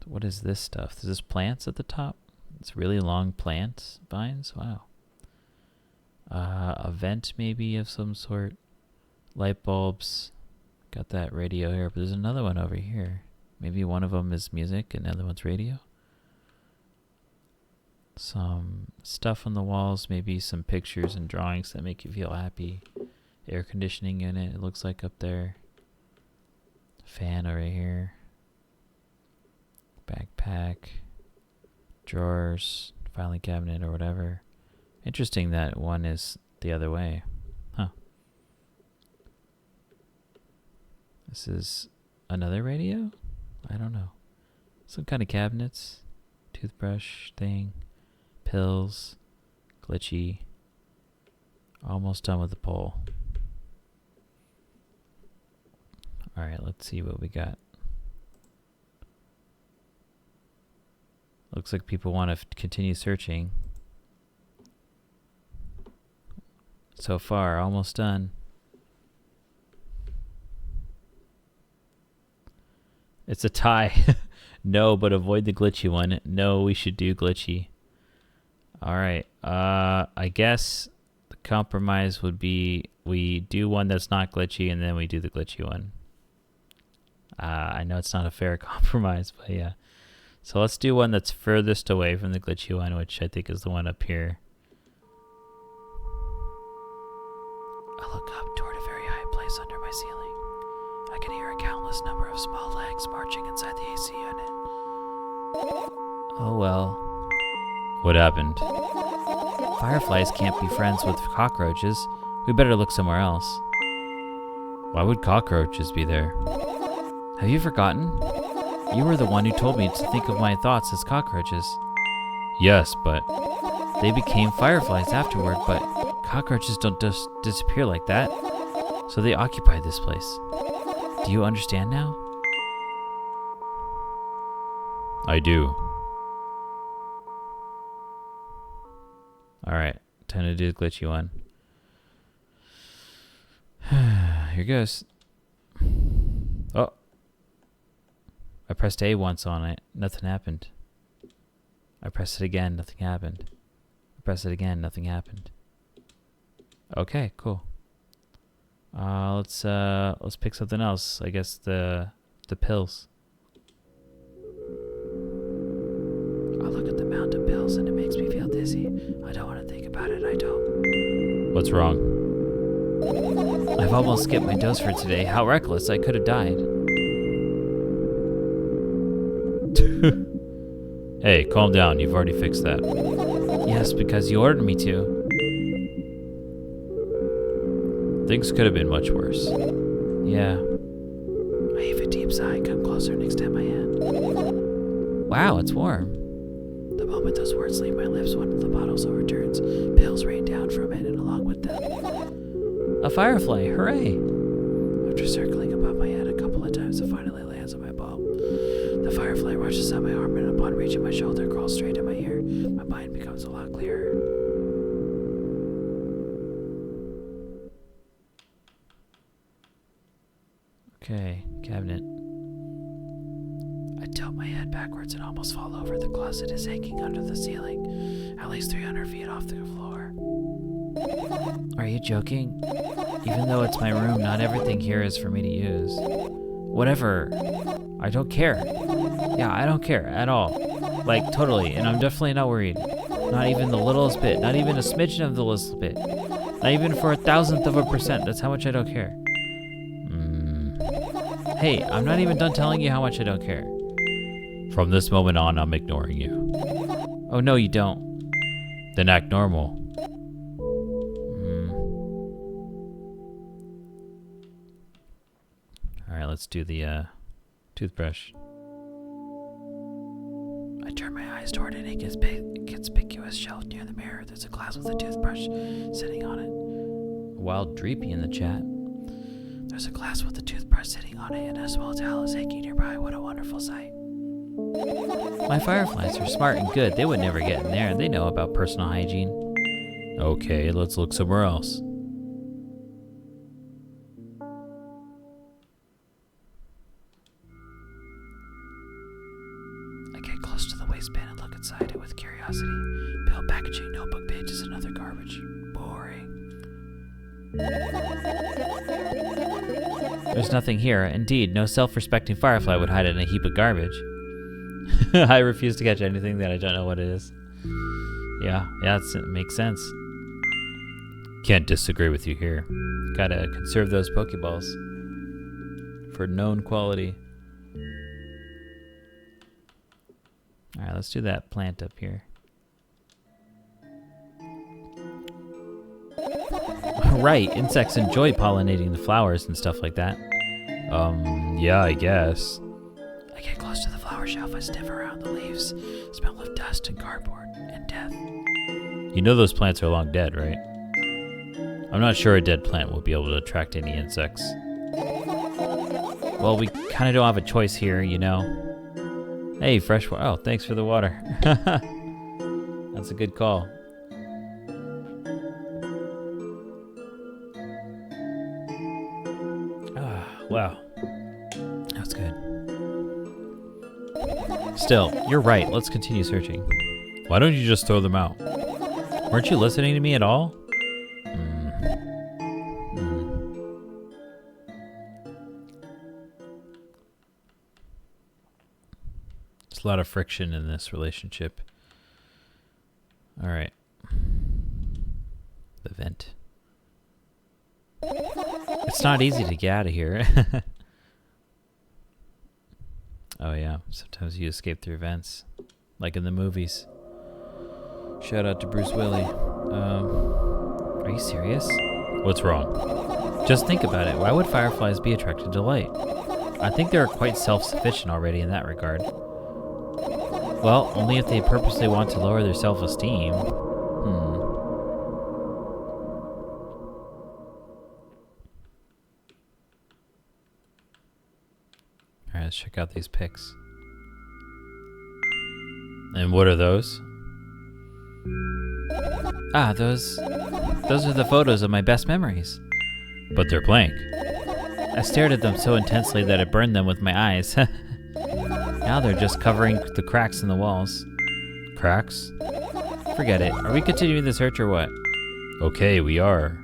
What is this stuff? Is this plants at the top? It's really long plant vines. Wow. A vent maybe of some sort. Light bulbs. Got that radio here, but there's another one over here. Maybe one of them is music and the other one's radio. Some stuff on the walls, maybe some pictures and drawings that make you feel happy. Air conditioning unit, it looks like up there. Fan over here. Backpack. Drawers. Filing cabinet or whatever. Interesting that one is the other way. Huh. This is another radio? I don't know. Some kind of cabinets. Toothbrush thing. Pills. Glitchy. Almost done with the poll. Alright, let's see what we got. Looks like people want to continue searching. So far, almost done. It's a tie. No, but avoid the glitchy one. No, we should do glitchy. Alright, I guess the compromise would be we do one that's not glitchy and then we do the glitchy one. I know it's not a fair compromise, but yeah. So let's do one that's furthest away from the glitchy one, which I think is the one up here. I look up toward a very high place under my ceiling. I can hear a countless number of small legs marching inside the AC unit. Oh well. What happened? Fireflies can't be friends with cockroaches. We better look somewhere else. Why would cockroaches be there? Have you forgotten? You were the one who told me to think of my thoughts as cockroaches. Yes, but They became fireflies afterward, but cockroaches don't just disappear like that. So they occupied this place. Do you understand now? I do. Alright, time to do the glitchy one. Here goes. Oh. I pressed A once on it. Nothing happened. I pressed it again. Nothing happened. I pressed it again. Nothing happened. Okay, cool. Let's pick something else. I guess the pills. I look at the amount of pills and it makes me feel dizzy. I don't want to think about it. I don't. What's wrong? I've almost skipped my dose for today. How reckless. I could have died. Hey, calm down. You've already fixed that. Yes, because you ordered me to. Things could have been much worse. Yeah. I heave a deep sigh, come closer and extend my hand. Wow, it's warm. The moment those words leave my lips, one of the bottles overturns. Pills rain down from it and along with them. A firefly, hooray! After circling above my head a couple of times, it finally lands on my bulb. The firefly rushes up my arm and upon reaching my shoulder, crawls straight in my ear. My mind becomes a lot clearer. Okay, cabinet. I tilt my head backwards and almost fall over. The closet is hanging under the ceiling, at least 300 feet off the floor. Are you joking? Even though it's my room, not everything here is for me to use. Whatever. I don't care. Yeah, I don't care at all. Like, totally. And I'm definitely not worried. Not even the littlest bit. Not even a smidgen of the littlest bit. Not even for 1,000,000%. That's how much I don't care. Hey, I'm not even done telling you how much I don't care. From this moment on, I'm ignoring you. Oh, no, you don't. Then act normal. Alright, let's do the toothbrush. I turn my eyes toward an inconspicuous shelf near the mirror. There's a glass with a toothbrush sitting on it. Wild Dreepy in the chat. There's a glass with a toothbrush sitting on it and a small towel is hanging nearby. What a wonderful sight. My fireflies are smart and good. They would never get in there. They know about personal hygiene. Okay, let's look somewhere else. I get close to the waste bin and look inside it with curiosity. Pill packaging, notebook pages, and other garbage. Boring. There's nothing here. Indeed, no self-respecting firefly would hide in a heap of garbage. I refuse to catch anything that I don't know what it is. Yeah, it makes sense. Can't disagree with you here. Gotta conserve those Pokeballs for known quality. Alright, let's do that plant up here. Right, insects enjoy pollinating the flowers and stuff like that. Yeah, I guess. I get close to the flower shelf, I sniff around the leaves, smell of dust and cardboard and death. You know those plants are long dead, right? I'm not sure a dead plant will be able to attract any insects. Well, we kind of don't have a choice here, you know. Hey, fresh water. Oh, thanks for the water. That's a good call. Wow. That's good. Still, you're right. Let's continue searching. Why don't you just throw them out? Weren't you listening to me at all? There's a lot of friction in this relationship. All right. The vent. It's not easy to get out of here. Oh yeah, sometimes you escape through vents, like in the movies. Shout out to Bruce Willis. Are you serious? What's wrong? Just think about it. Why would fireflies be attracted to light? I think they're quite self-sufficient already in that regard. Well, only if they purposely want to lower their self-esteem. Alright, let's check out these pics. And what are those? Ah, those are the photos of my best memories. But they're blank. I stared at them so intensely that it burned them with my eyes. Now they're just covering the cracks in the walls. Cracks? Forget it. Are we continuing the search or what? Okay, we are.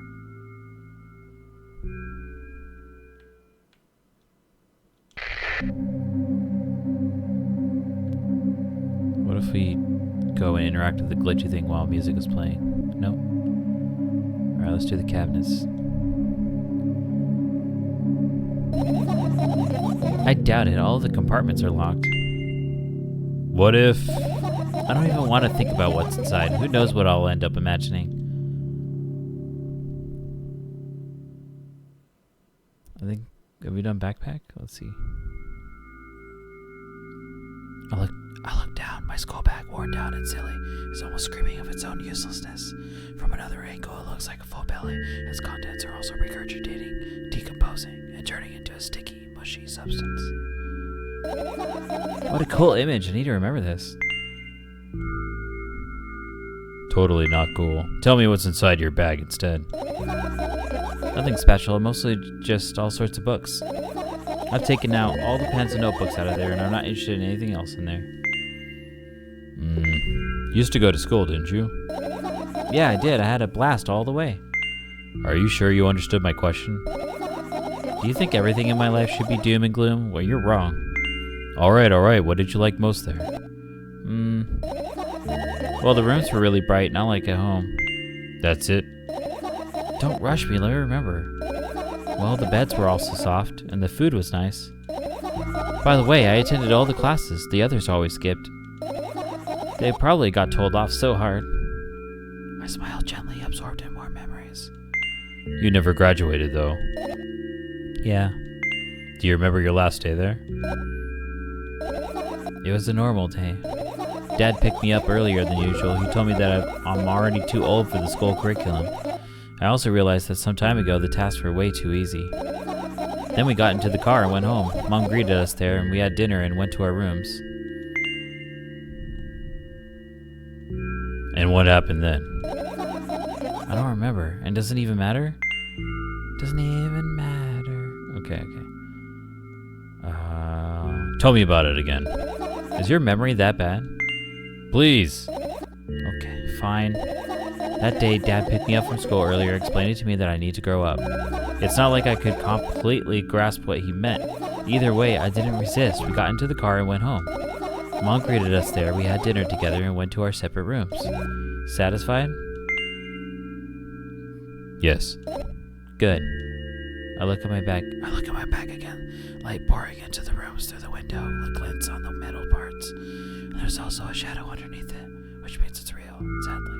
What if we go and interact with the glitchy thing while music is playing? No? Alright, let's do the cabinets. I doubt it. All the compartments are locked. What if... I don't even want to think about what's inside. Who knows what I'll end up imagining? I think... Have we done backpack? Let's see. I look down. My skull bag, worn down and silly, is almost screaming of its own uselessness. From another angle, it looks like a full belly. Its contents are also regurgitating, decomposing, and turning into a sticky, mushy substance. What a cool image. I need to remember this. Totally not cool. Tell me what's inside your bag instead. Nothing special, mostly just all sorts of books. I've taken out all the pens and notebooks out of there, and I'm not interested in anything else in there. Used to go to school, didn't you? Yeah, I did. I had a blast all the way. Are you sure you understood my question? Do you think everything in my life should be doom and gloom? Well, you're wrong. Alright. What did you like most there? Well, the rooms were really bright, not like at home. That's it? Don't rush me, let me remember. Well, the beds were also soft, and the food was nice. By the way, I attended all the classes the others always skipped. They probably got told off so hard. I smiled gently, absorbed in more memories. You never graduated, though. Yeah. Do you remember your last day there? It was a normal day. Dad picked me up earlier than usual. He told me that I'm already too old for the school curriculum. I also realized that some time ago the tasks were way too easy. Then we got into the car and went home. Mom greeted us there, and we had dinner and went to our rooms. And what happened then? I don't remember. And doesn't even matter? Doesn't even matter. Okay. Tell me about it again. Is your memory that bad? Please. Okay, fine. That day, Dad picked me up from school earlier, explaining to me that I need to grow up. It's not like I could completely grasp what he meant. Either way, I didn't resist. We got into the car and went home. Mom greeted us there. We had dinner together and went to our separate rooms. Satisfied? Yes. Good. I look at my bag again. Light pouring into the rooms through the window, like glints on the metal parts. And there's also a shadow underneath it, which means it's real, sadly.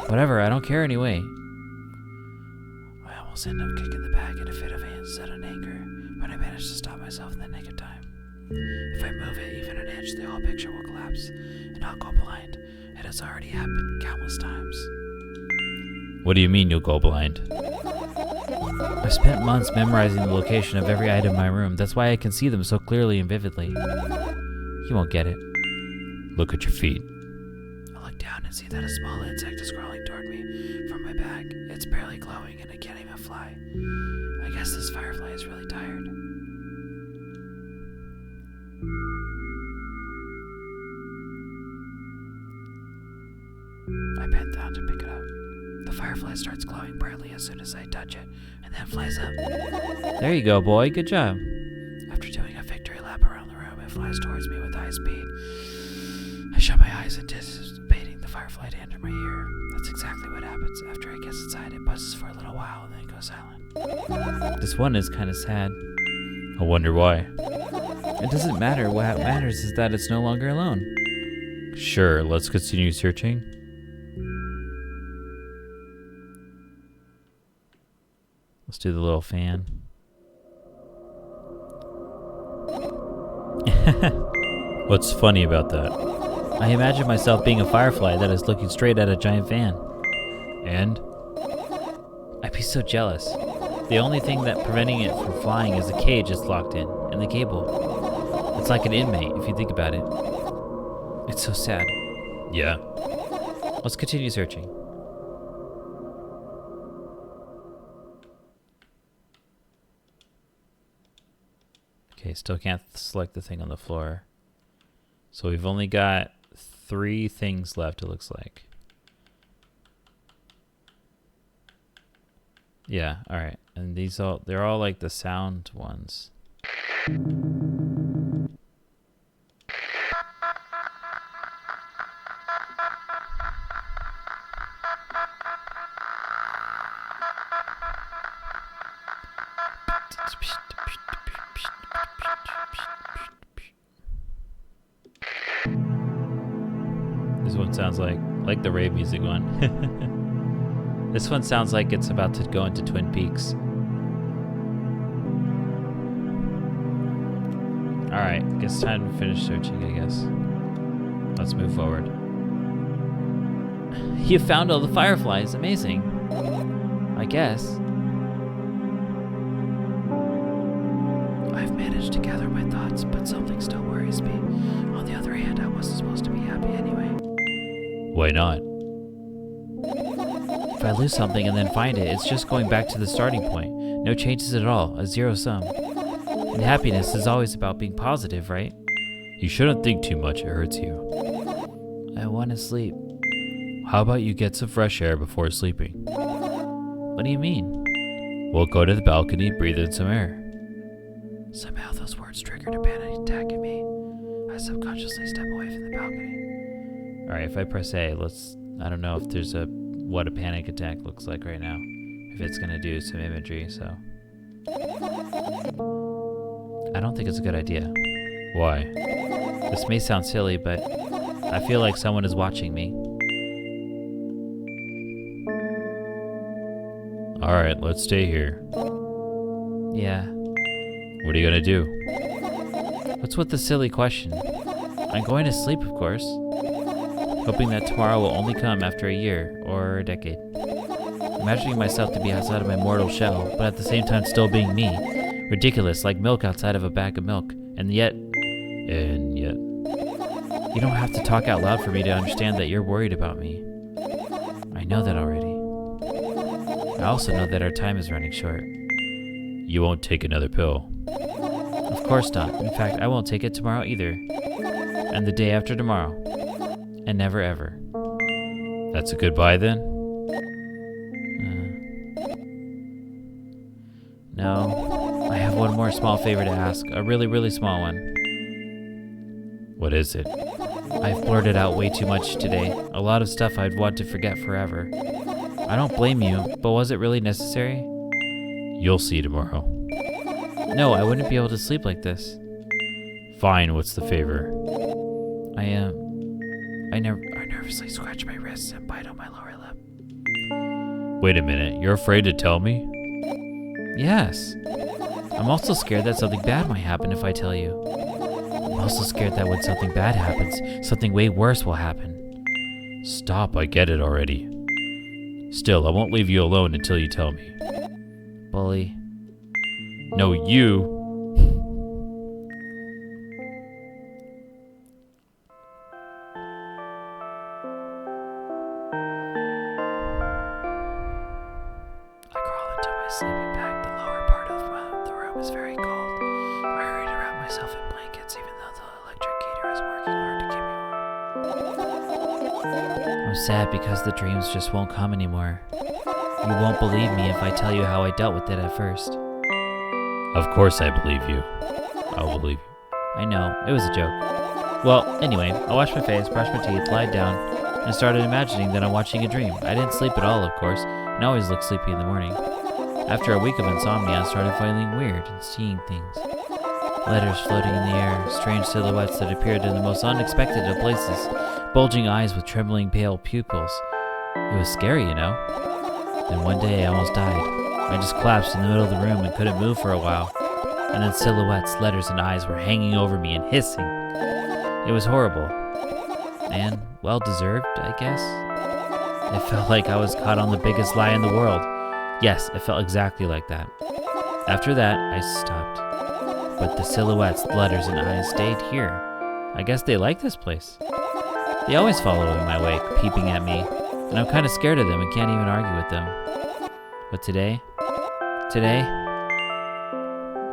Whatever, I don't care anyway. I almost ended up kicking the bag in a fit of sudden anger, but I managed to stop myself in the nick of time. If I move it even an inch, the whole picture will collapse, and I'll go blind. It has already happened countless times. What do you mean you'll go blind? I've spent months memorizing the location of every item in my room. That's why I can see them so clearly and vividly. You won't get it. Look at your feet. I look down and see that a small insect is crawling toward me from my back. It's barely glowing and it can't even fly. I guess this firefly is really tired. I bend down to pick it up. The firefly starts glowing brightly as soon as I touch it, and then flies up. There you go, boy. Good job. After doing a victory lap around the room, it flies towards me with high speed. I shut my eyes, anticipating the firefly to enter my ear. That's exactly what happens. After it gets inside, it buzzes for a little while, and then goes silent. This one is kind of sad. I wonder why. It doesn't matter. What matters is that it's no longer alone. Sure, let's continue searching. Let's do the little fan. What's funny about that? I imagine myself being a firefly that is looking straight at a giant fan. And? I'd be so jealous. The only thing that preventing it from flying is the cage it's locked in, and the cable. It's like an inmate, if you think about it. It's so sad. Yeah. Let's continue searching. Okay, still can't select the thing on the floor. So we've only got 3 things left, it looks like. Yeah, alright. And they're all like the sound ones. This one sounds like the rave music one. This one sounds like it's about to go into Twin Peaks. Alright, guess time to finish searching, I guess. Let's move forward. You found all the fireflies, amazing. I guess. I've managed to gather my thoughts, but something still worries me. On the other hand, I wasn't supposed to be happy anyway. Why not? If I lose something and then find it, it's just going back to the starting point. No changes at all, a zero sum. And happiness is always about being positive, right? You shouldn't think too much, it hurts you. I want to sleep. How about you get some fresh air before sleeping? What do you mean? We'll go to the balcony, breathe in some air. Somehow those words triggered a panic attack in me. I subconsciously step away from the balcony. Alright, if I press A, I don't know if there's what a panic attack looks like right now. If it's gonna do some imagery, so. I don't think it's a good idea. Why? This may sound silly, but I feel like someone is watching me. Alright, let's stay here. Yeah. What are you gonna do? What's with the silly question? I'm going to sleep, of course. Hoping that tomorrow will only come after a year or a decade. Imagining myself to be outside of my mortal shell, but at the same time still being me. Ridiculous, like milk outside of a bag of milk. And yet... You don't have to talk out loud for me to understand that you're worried about me. I know that already. I also know that our time is running short. You won't take another pill. Of course not. In fact, I won't take it tomorrow either. And the day after tomorrow. And never ever. That's a goodbye then? No. I have one more small favor to ask. A really, really small one. What is it? I've blurted out way too much today. A lot of stuff I'd want to forget forever. I don't blame you, but was it really necessary? You'll see tomorrow. No, I wouldn't be able to sleep like this. Fine, what's the favor? I nervously scratch my wrists and bite on my lower lip. Wait a minute, you're afraid to tell me? Yes. I'm also scared that something bad might happen if I tell you. I'm also scared that when something bad happens, something way worse will happen. Stop, I get it already. Still, I won't leave you alone until you tell me. Bully. No, you. I crawl into my sleeping bag. The lower part of the room is very cold. I hurry to wrap myself in blankets, even though the electric heater is working hard to keep me warm. I'm sad because the dreams just won't come anymore. You won't believe me if I tell you how I dealt with it at first. Of course I believe you. I'll believe you. I know, it was a joke. Well, anyway, I washed my face, brushed my teeth, lied down, and started imagining that I'm watching a dream. I didn't sleep at all, of course, and I always look sleepy in the morning. After a week of insomnia, I started feeling weird and seeing things. Letters floating in the air, strange silhouettes that appeared in the most unexpected of places, bulging eyes with trembling pale pupils. It was scary, you know? Then one day I almost died. I just collapsed in the middle of the room and couldn't move for a while. And then silhouettes, letters, and eyes were hanging over me and hissing. It was horrible. And well-deserved, I guess. It felt like I was caught on the biggest lie in the world. Yes, it felt exactly like that. After that, I stopped. But the silhouettes, the letters, and eyes stayed here. I guess they like this place. They always follow in my wake, peeping at me, and I'm kind of scared of them and can't even argue with them. But today,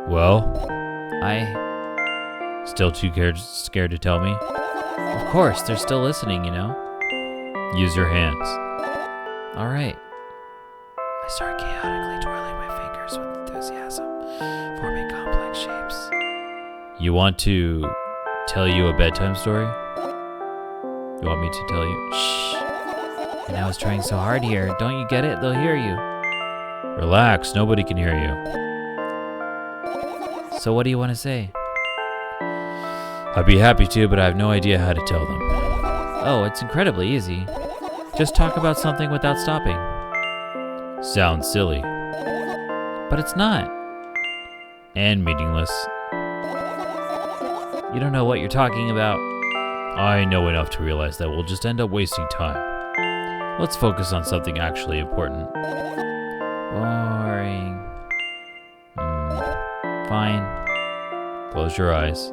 Well, I... still too scared to tell me? Of course, they're still listening, you know? Use your hands. All right. I start chaotically twirling my fingers with enthusiasm, forming complex shapes. You want to tell you a bedtime story? You want me to tell you? Shh. And I was trying so hard here. Don't you get it? They'll hear you. Relax, nobody can hear you. So what do you want to say? I'd be happy to, but I have no idea how to tell them. Oh, it's incredibly easy. Just talk about something without stopping. Sounds silly. But it's not. And meaningless. You don't know what you're talking about. I know enough to realize that we'll just end up wasting time. Let's focus on something actually important. Boring. Fine. Close your eyes.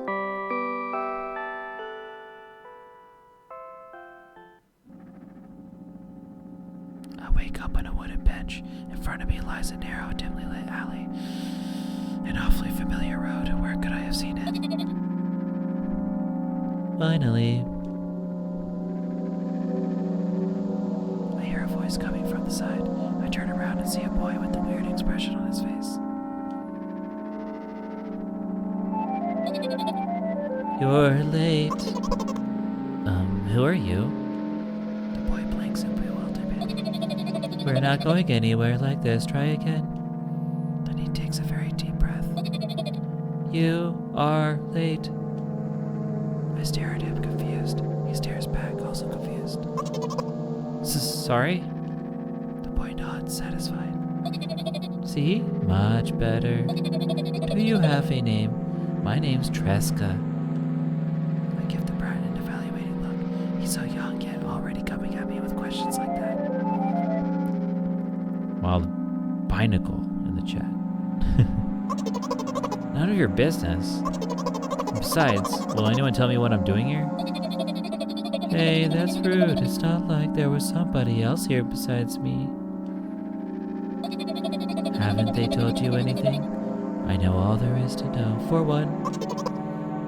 I wake up on a wooden bench. In front of me lies a narrow, dimly lit alley. An awfully familiar road. Where could I have seen it? Finally. I hear a voice coming from the side. I turn around and see a boy with a weird expression on his face. You're late. Who are you? The boy blinks in bewilderment. We're not going anywhere like this. Try again. Then he takes a very deep breath. You are late. I stare at him, confused. He stares back, also confused. Sorry? The boy nods, satisfied. See? Much better. Do you have a name? My name's Tresca. I give the brat an evaluating look. He's so young, yet already coming at me with questions like that. Wild Binacle in the chat. None of your business. Besides, will anyone tell me what I'm doing here? Hey, that's rude. It's not like there was somebody else here besides me. Haven't they told you anything? I know all there is to know. For one.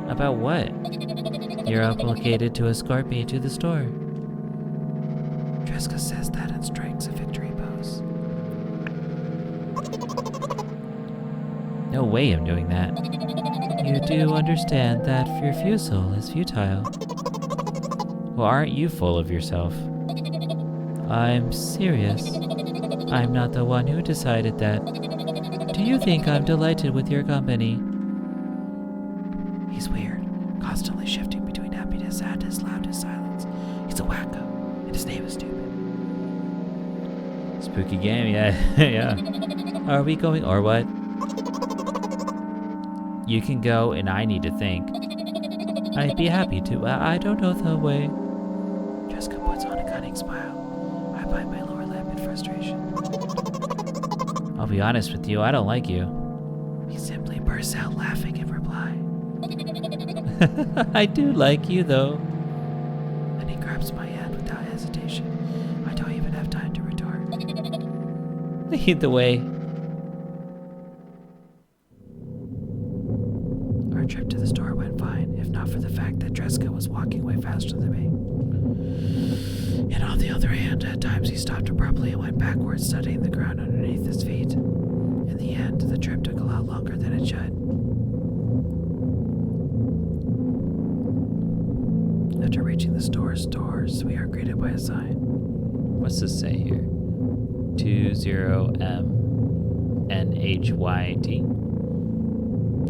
About what? You're obligated to escort me to the store. Tresca says that and strikes a victory pose. No way I'm doing that. You do understand that refusal is futile. Well, aren't you full of yourself? I'm serious. I'm not the one who decided that. Do you think I'm delighted with your company? He's weird, constantly shifting between happiness, sadness, loudness, silence. He's a wacko, and his name is stupid. Spooky game, yeah. Yeah. Are we going or what? You can go, and I need to think. I'd be happy to. I don't know the way. Jessica puts on a cunning smile. I bite my lower lip in frustration. I'll be honest with you, I don't like you. He simply bursts out laughing in reply. I do like you, though. And he grabs my hand without hesitation. I don't even have time to retort. Lead the way. Our trip to the store went fine, if not for the fact that Tresca was walking way faster than me. And on the other hand, at times he stopped abruptly and went backwards, studying the ground underneath his feet. In the end, the trip took a lot longer than it should. After reaching the store's doors, we are greeted by a sign. What's this say here? 20MNHYT.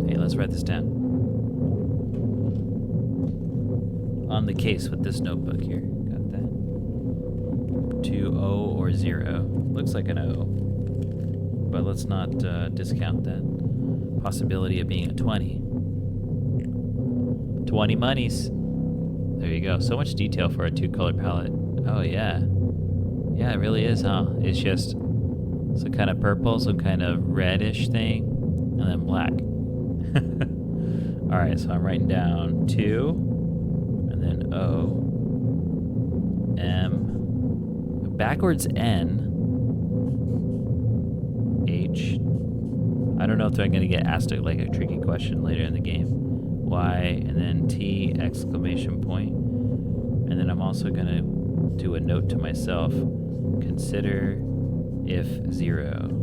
Hey, let's write this down. On the case with this notebook here. Got that. 2O or 0. Looks like an O. But let's not discount that possibility of being a 20. 20 monies. There you go. So much detail for a 2-color palette. Oh, yeah. Yeah, it really is, huh? It's just some kind of purple, some kind of reddish thing, and then black. All right, so I'm writing down 2, and then O, M, backwards N, H. I don't know if I'm going to get asked like a tricky question later in the game. Y, and then T, exclamation point. And then I'm also going to do a note to myself. Consider if 0.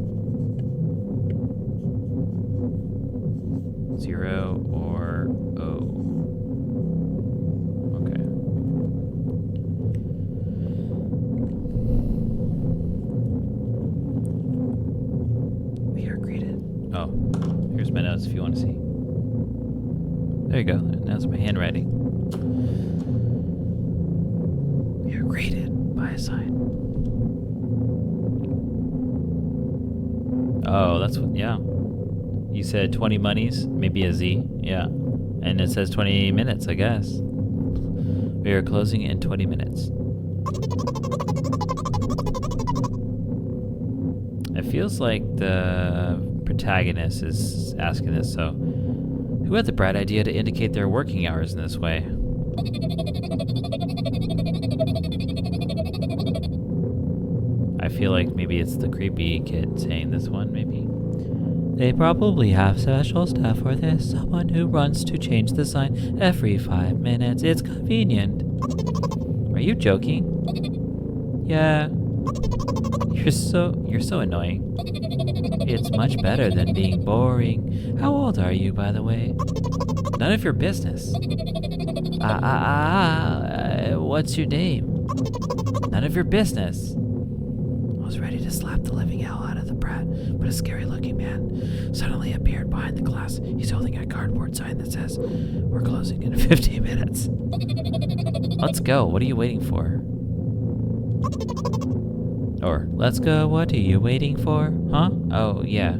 0 or O. Okay. We are greeted. Oh, here's my notes if you want to see. There you go. That's my handwriting. We are greeted by a sign. Oh, that's what, yeah. You said 20 monies, maybe a Z, yeah. And it says 20 minutes, I guess. We are closing in 20 minutes. It feels like the protagonist is asking this, so who had the bright idea to indicate their working hours in this way? I feel like maybe it's the creepy kid saying this one, maybe. They probably have special staff for this. Someone who runs to change the sign every 5 minutes. It's convenient. Are you joking? Yeah. You're so annoying. It's much better than being boring. How old are you, by the way? None of your business. What's your name? None of your business. I was ready to slap the living hell out of the brat, but a scary-looking man suddenly appeared behind the glass. He's holding a cardboard sign that says, "We're closing in 15 minutes." Let's go. What are you waiting for? Or, let's go. What are you waiting for? Huh? Oh, yeah.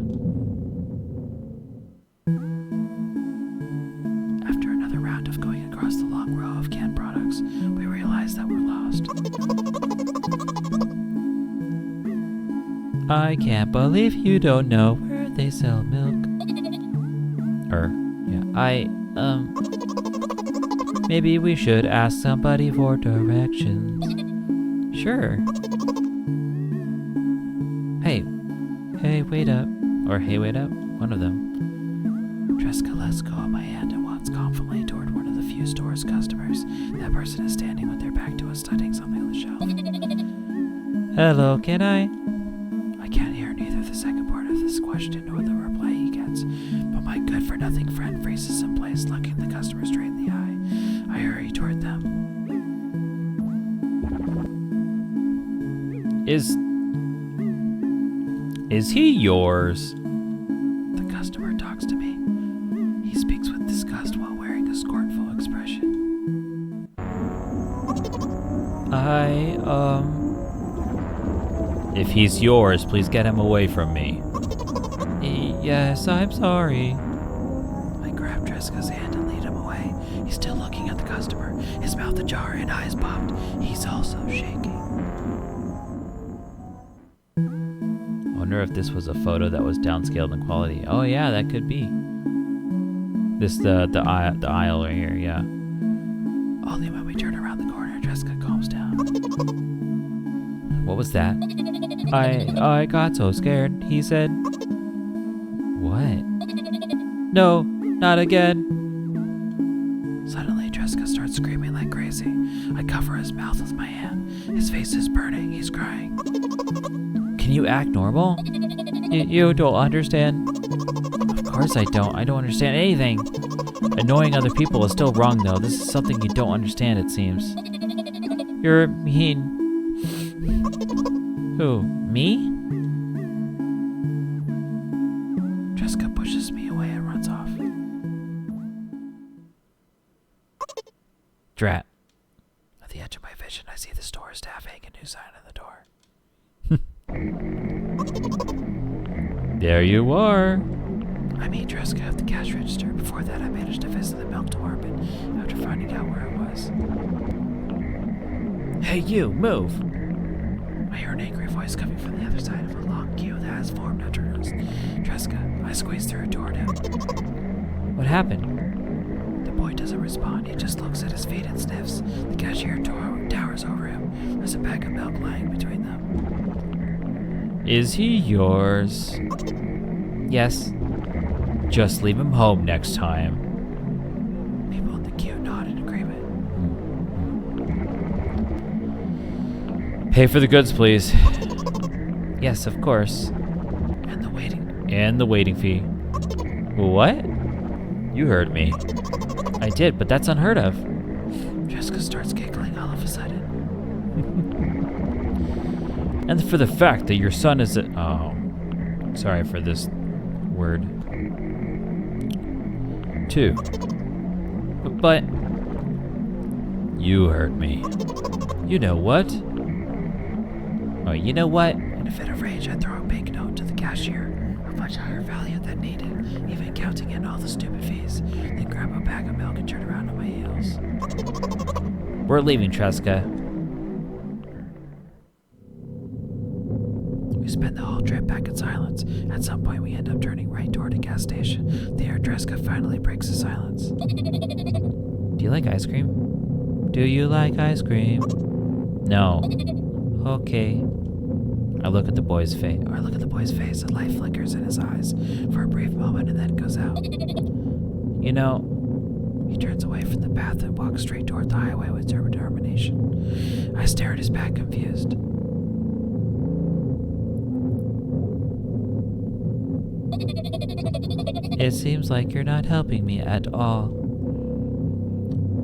After another round of going across the long row of canned products, we realized that we're lost. I can't believe you don't know where they sell milk. Maybe we should ask somebody for directions. Sure. Hey, wait up. Or hey, wait up. One of them. Tresca lets go of my hand and walks confidently toward one of the few store's customers. That person is standing with their back to us, studying something on the shelf. Hello, can I can't hear neither the second part of this question nor the reply he gets, but my good-for-nothing friend freezes in place, looking the customer straight in the eye. I hurry toward them. Is he yours? The customer talks to me. He speaks with disgust while wearing a scornful expression. If he's yours, please get him away from me. Yes, I'm sorry. I grab Tresca's hand and lead him away. He's still looking at the customer, his mouth ajar and eyes popped. He's also shaking. I wonder if this was a photo that was downscaled in quality. Oh yeah, that could be. This the aisle right here, yeah. Only when we turn around the corner, Tresca calms down. What was that? I got so scared, he said. What? No, not again. Suddenly, Tresca starts screaming like crazy. I cover his mouth with my hand. His face is burning, he's crying. Can you act normal? You don't understand? Of course I don't. I don't understand anything. Annoying other people is still wrong, though. This is something you don't understand, it seems. You're mean. Who? Me? Tresca pushes me away and runs off. Drat. At the edge of my vision, I see the store staff hang a new sign on the door. There you are. I meet Tresca at the cash register. Before that, I managed to visit the milk department after finding out where it was. Hey, you, move! I hear an angry voice coming from the other side of a long queue that has formed under Tresca. I squeeze through toward him. What happened? The boy doesn't respond. He just looks at his feet and sniffs. The cashier towers over him. There's a bag of milk lying between them. Is he yours? Yes. Just leave him home next time. People in the queue nod in agreement. Pay for the goods, please. Yes, of course. And the waiting fee. What? You heard me. I did, but that's unheard of. Jessica starts giggling all of a sudden. And for the fact that your son is sorry for this word. 2. But you heard me. You know what? Oh, you know what? In a fit of rage, I throw a banknote to the cashier, a much higher value than needed, even counting in all the stupid fees, then grab a bag of milk and turn around on my heels. We're leaving, Tresca. We spend the whole trip back in silence. At some point, we end up turning right toward a gas station. There, Tresca finally breaks the silence. Do you like ice cream? Do you like ice cream? No. Okay. I look at the boy's face. A light flickers in his eyes for a brief moment and then goes out. You know, he turns away from the path and walks straight toward the highway with determination. I stare at his back, confused. It seems like you're not helping me at all.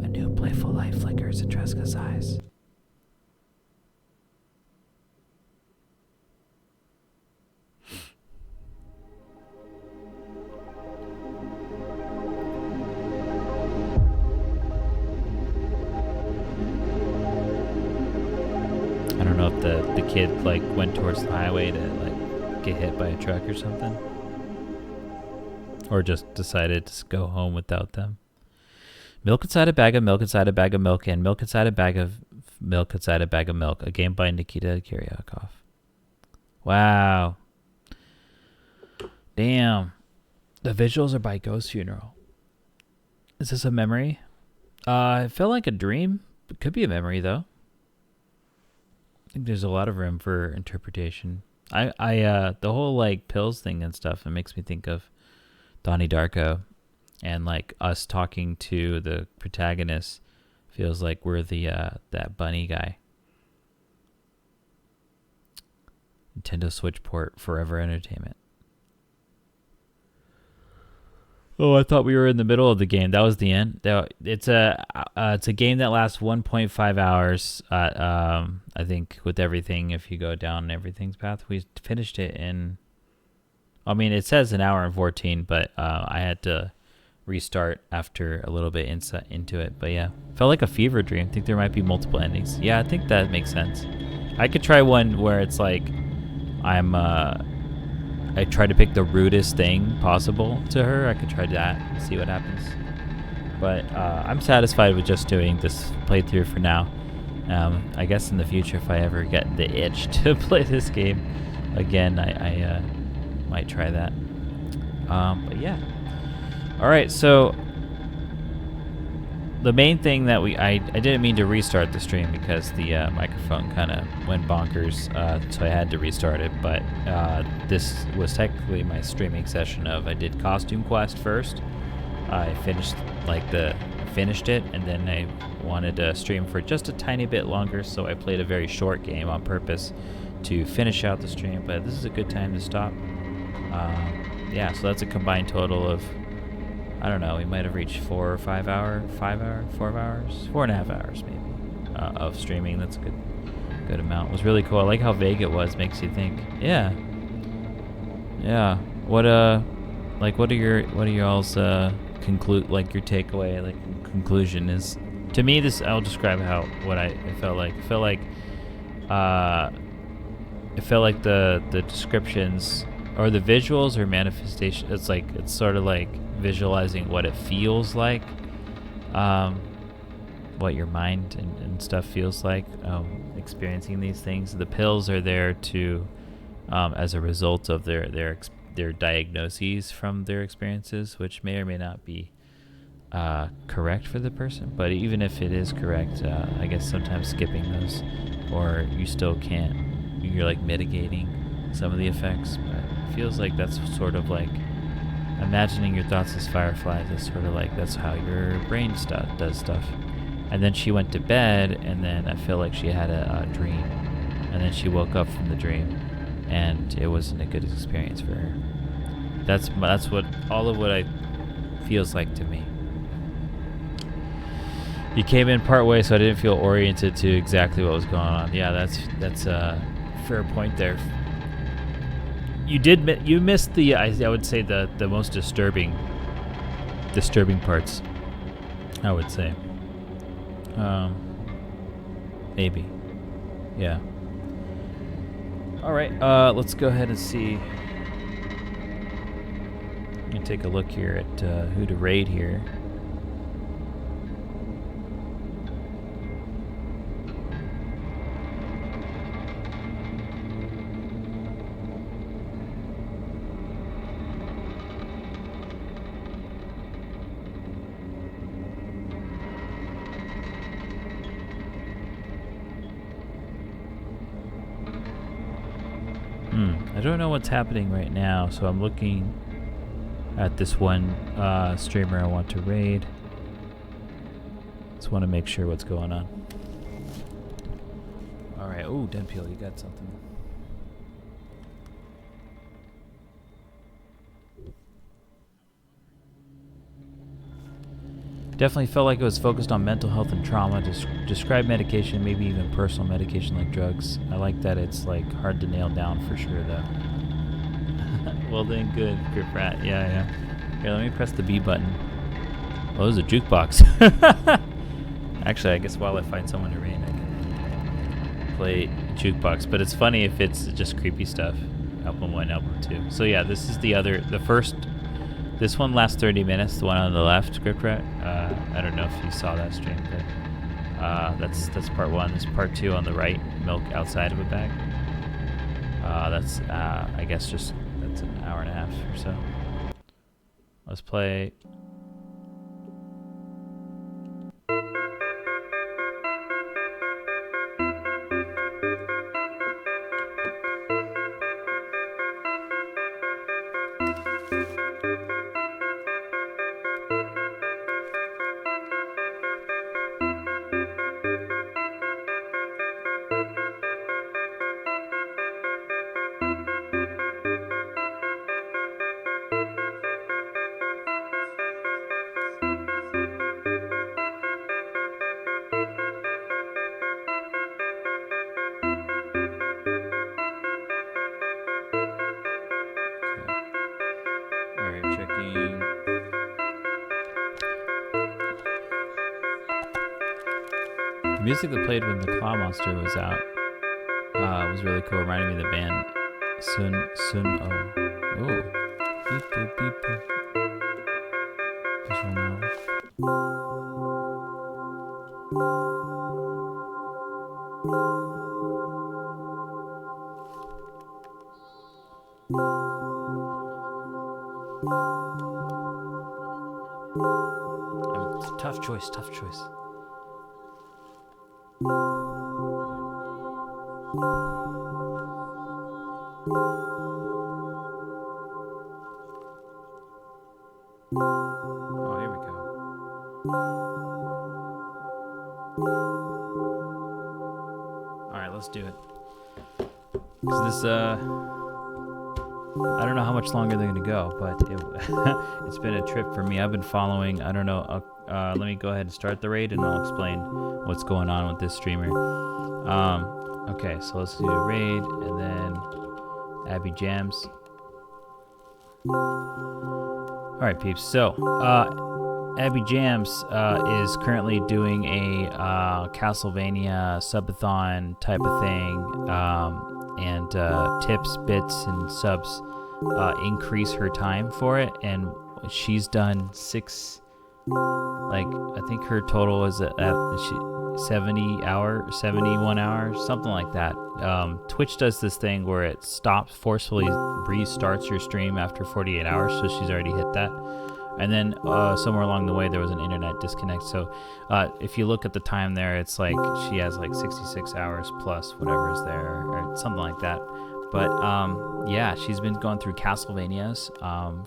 A new playful light flickers in Tresca's eyes. I don't know if the kid like went towards the highway to like get hit by a truck or something. Or just decided to go home without them. Milk inside a bag of milk inside a bag of milk and milk inside a bag of milk inside a bag of milk. A game by Nikita Kiriakov. Wow. Damn. The visuals are by Ghost Funeral. Is this a memory? It felt like a dream. It could be a memory though. I think there's a lot of room for interpretation. The whole like pills thing and stuff, it makes me think of Donnie Darko, and like us talking to the protagonist feels like we're the that bunny guy. Nintendo Switch port, Forever Entertainment. Oh, I thought we were in the middle of the game. That was the end. It's a game that lasts 1.5 hours. I think with everything, if you go down everything's path, we finished it in. I mean, it says an hour and 14, but I had to restart after a little bit into it. But yeah, felt like a fever dream. I think there might be multiple endings. Yeah, I think that makes sense. I could try one where it's like I try to pick the rudest thing possible to her. I could try that, see what happens. But I'm satisfied with just doing this playthrough for now. I guess in the future, if I ever get the itch to play this game again, I might try that. But yeah. All right, so the main thing that I didn't mean to restart the stream because the microphone kind of went bonkers, so I had to restart it. But this was technically my streaming session I did Costume Quest first. I finished it, and then I wanted to stream for just a tiny bit longer, so I played a very short game on purpose to finish out the stream. But this is a good time to stop. Yeah, so that's a combined total of, I don't know, we might have reached 4 or 5 hours, 4.5 hours maybe, of streaming. That's a good amount. It was really cool. I like how vague it was. Makes you think. Yeah. What are y'all's your takeaway, like conclusion is? To me, this, I'll describe what I felt like. It felt like the descriptions or the visuals or manifestation. It's sort of like visualizing what it feels like, what your mind and stuff feels like, experiencing these things. The pills are there to, as a result of their diagnoses from their experiences, which may or may not be correct for the person. But even if it is correct, I guess sometimes skipping those, or you still can't. You're like mitigating some of the effects, but it feels like that's sort of like imagining your thoughts as fireflies. Is sort of like that's how your brain does stuff. And then she went to bed, and then I feel like she had a dream, and then she woke up from the dream, and it wasn't a good experience for her. That's what all of what I feels like to me. You came in part way, so I didn't feel oriented to exactly what was going on. Yeah, that's a fair point there. You missed the I would say the most disturbing parts, I would say. Maybe. Yeah. All right, let's go ahead and see. I'm gonna take a look here at who to raid here. I don't know what's happening right now, so I'm looking at this one streamer I want to raid. Just want to make sure what's going on. All right. Oh, Denpeel, you got something. Definitely felt like it was focused on mental health and trauma. Describe medication, maybe even personal medication like drugs. I like that it's like hard to nail down for sure though. Well then, good, Rat. Yeah. Here, let me press the B button. Oh, there's a jukebox. Actually, I guess while I find someone to raid, I can play jukebox. But it's funny if it's just creepy stuff. Album 1, album 2. So yeah, this is the first. This one lasts 30 minutes, the one on the left, Script Rat. I don't know if you saw that stream, but that's part 1. There's part 2 on the right, milk outside of a bag. That's, I guess that's an hour and a half or so. Let's play. The music that played when the Claw Monster was out was really cool. Reminded me of the band Sun Oh. Oh. Beep boop beep boop. Visual novel. Tough choice. Oh, here we go. Alright, let's do it. Because this, I don't know how much longer they're going to go, but it's been a trip for me. I've been following, I don't know, let me go ahead and start the raid and I'll explain what's going on with this streamer. Okay, so let's do a raid and then Abby Jams. Alright, peeps. So, Abby Jams is currently doing a Castlevania subathon type of thing, and tips, bits, and subs increase her time for it, and she's done 6. Like, I think her total is at 71 hours, something like that. Twitch does this thing where it forcefully restarts your stream after 48 hours, so she's already hit that. And then somewhere along the way, there was an internet disconnect. So if you look at the time there, it's like she has like 66 hours plus whatever is there, or something like that. But yeah, she's been going through Castlevanias,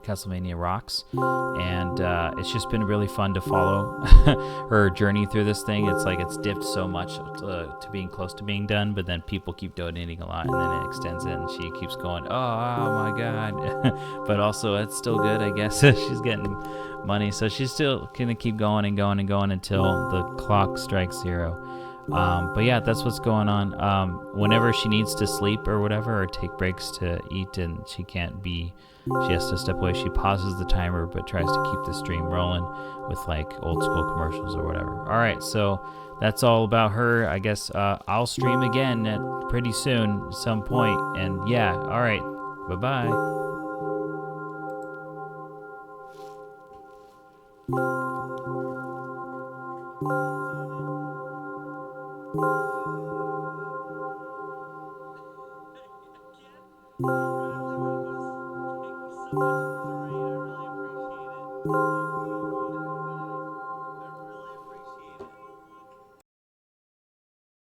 Castlevania Rocks, and it's just been really fun to follow her journey through this thing. It's like it's dipped so much to being close to being done, but then people keep donating a lot, and then it extends it, and she keeps going, oh my god. But also, it's still good, I guess. She's getting money, so she's still gonna keep going and going and going until the clock strikes 0. But yeah, that's what's going on. Whenever she needs to sleep or whatever, or take breaks to eat, and she has to step away, she pauses the timer but tries to keep the stream rolling with like old school commercials or whatever. All right, so that's all about her. I guess I'll stream again pretty soon at some point. And yeah, all right, bye-bye. Really was. Thank you so much for the raid. I really appreciate it.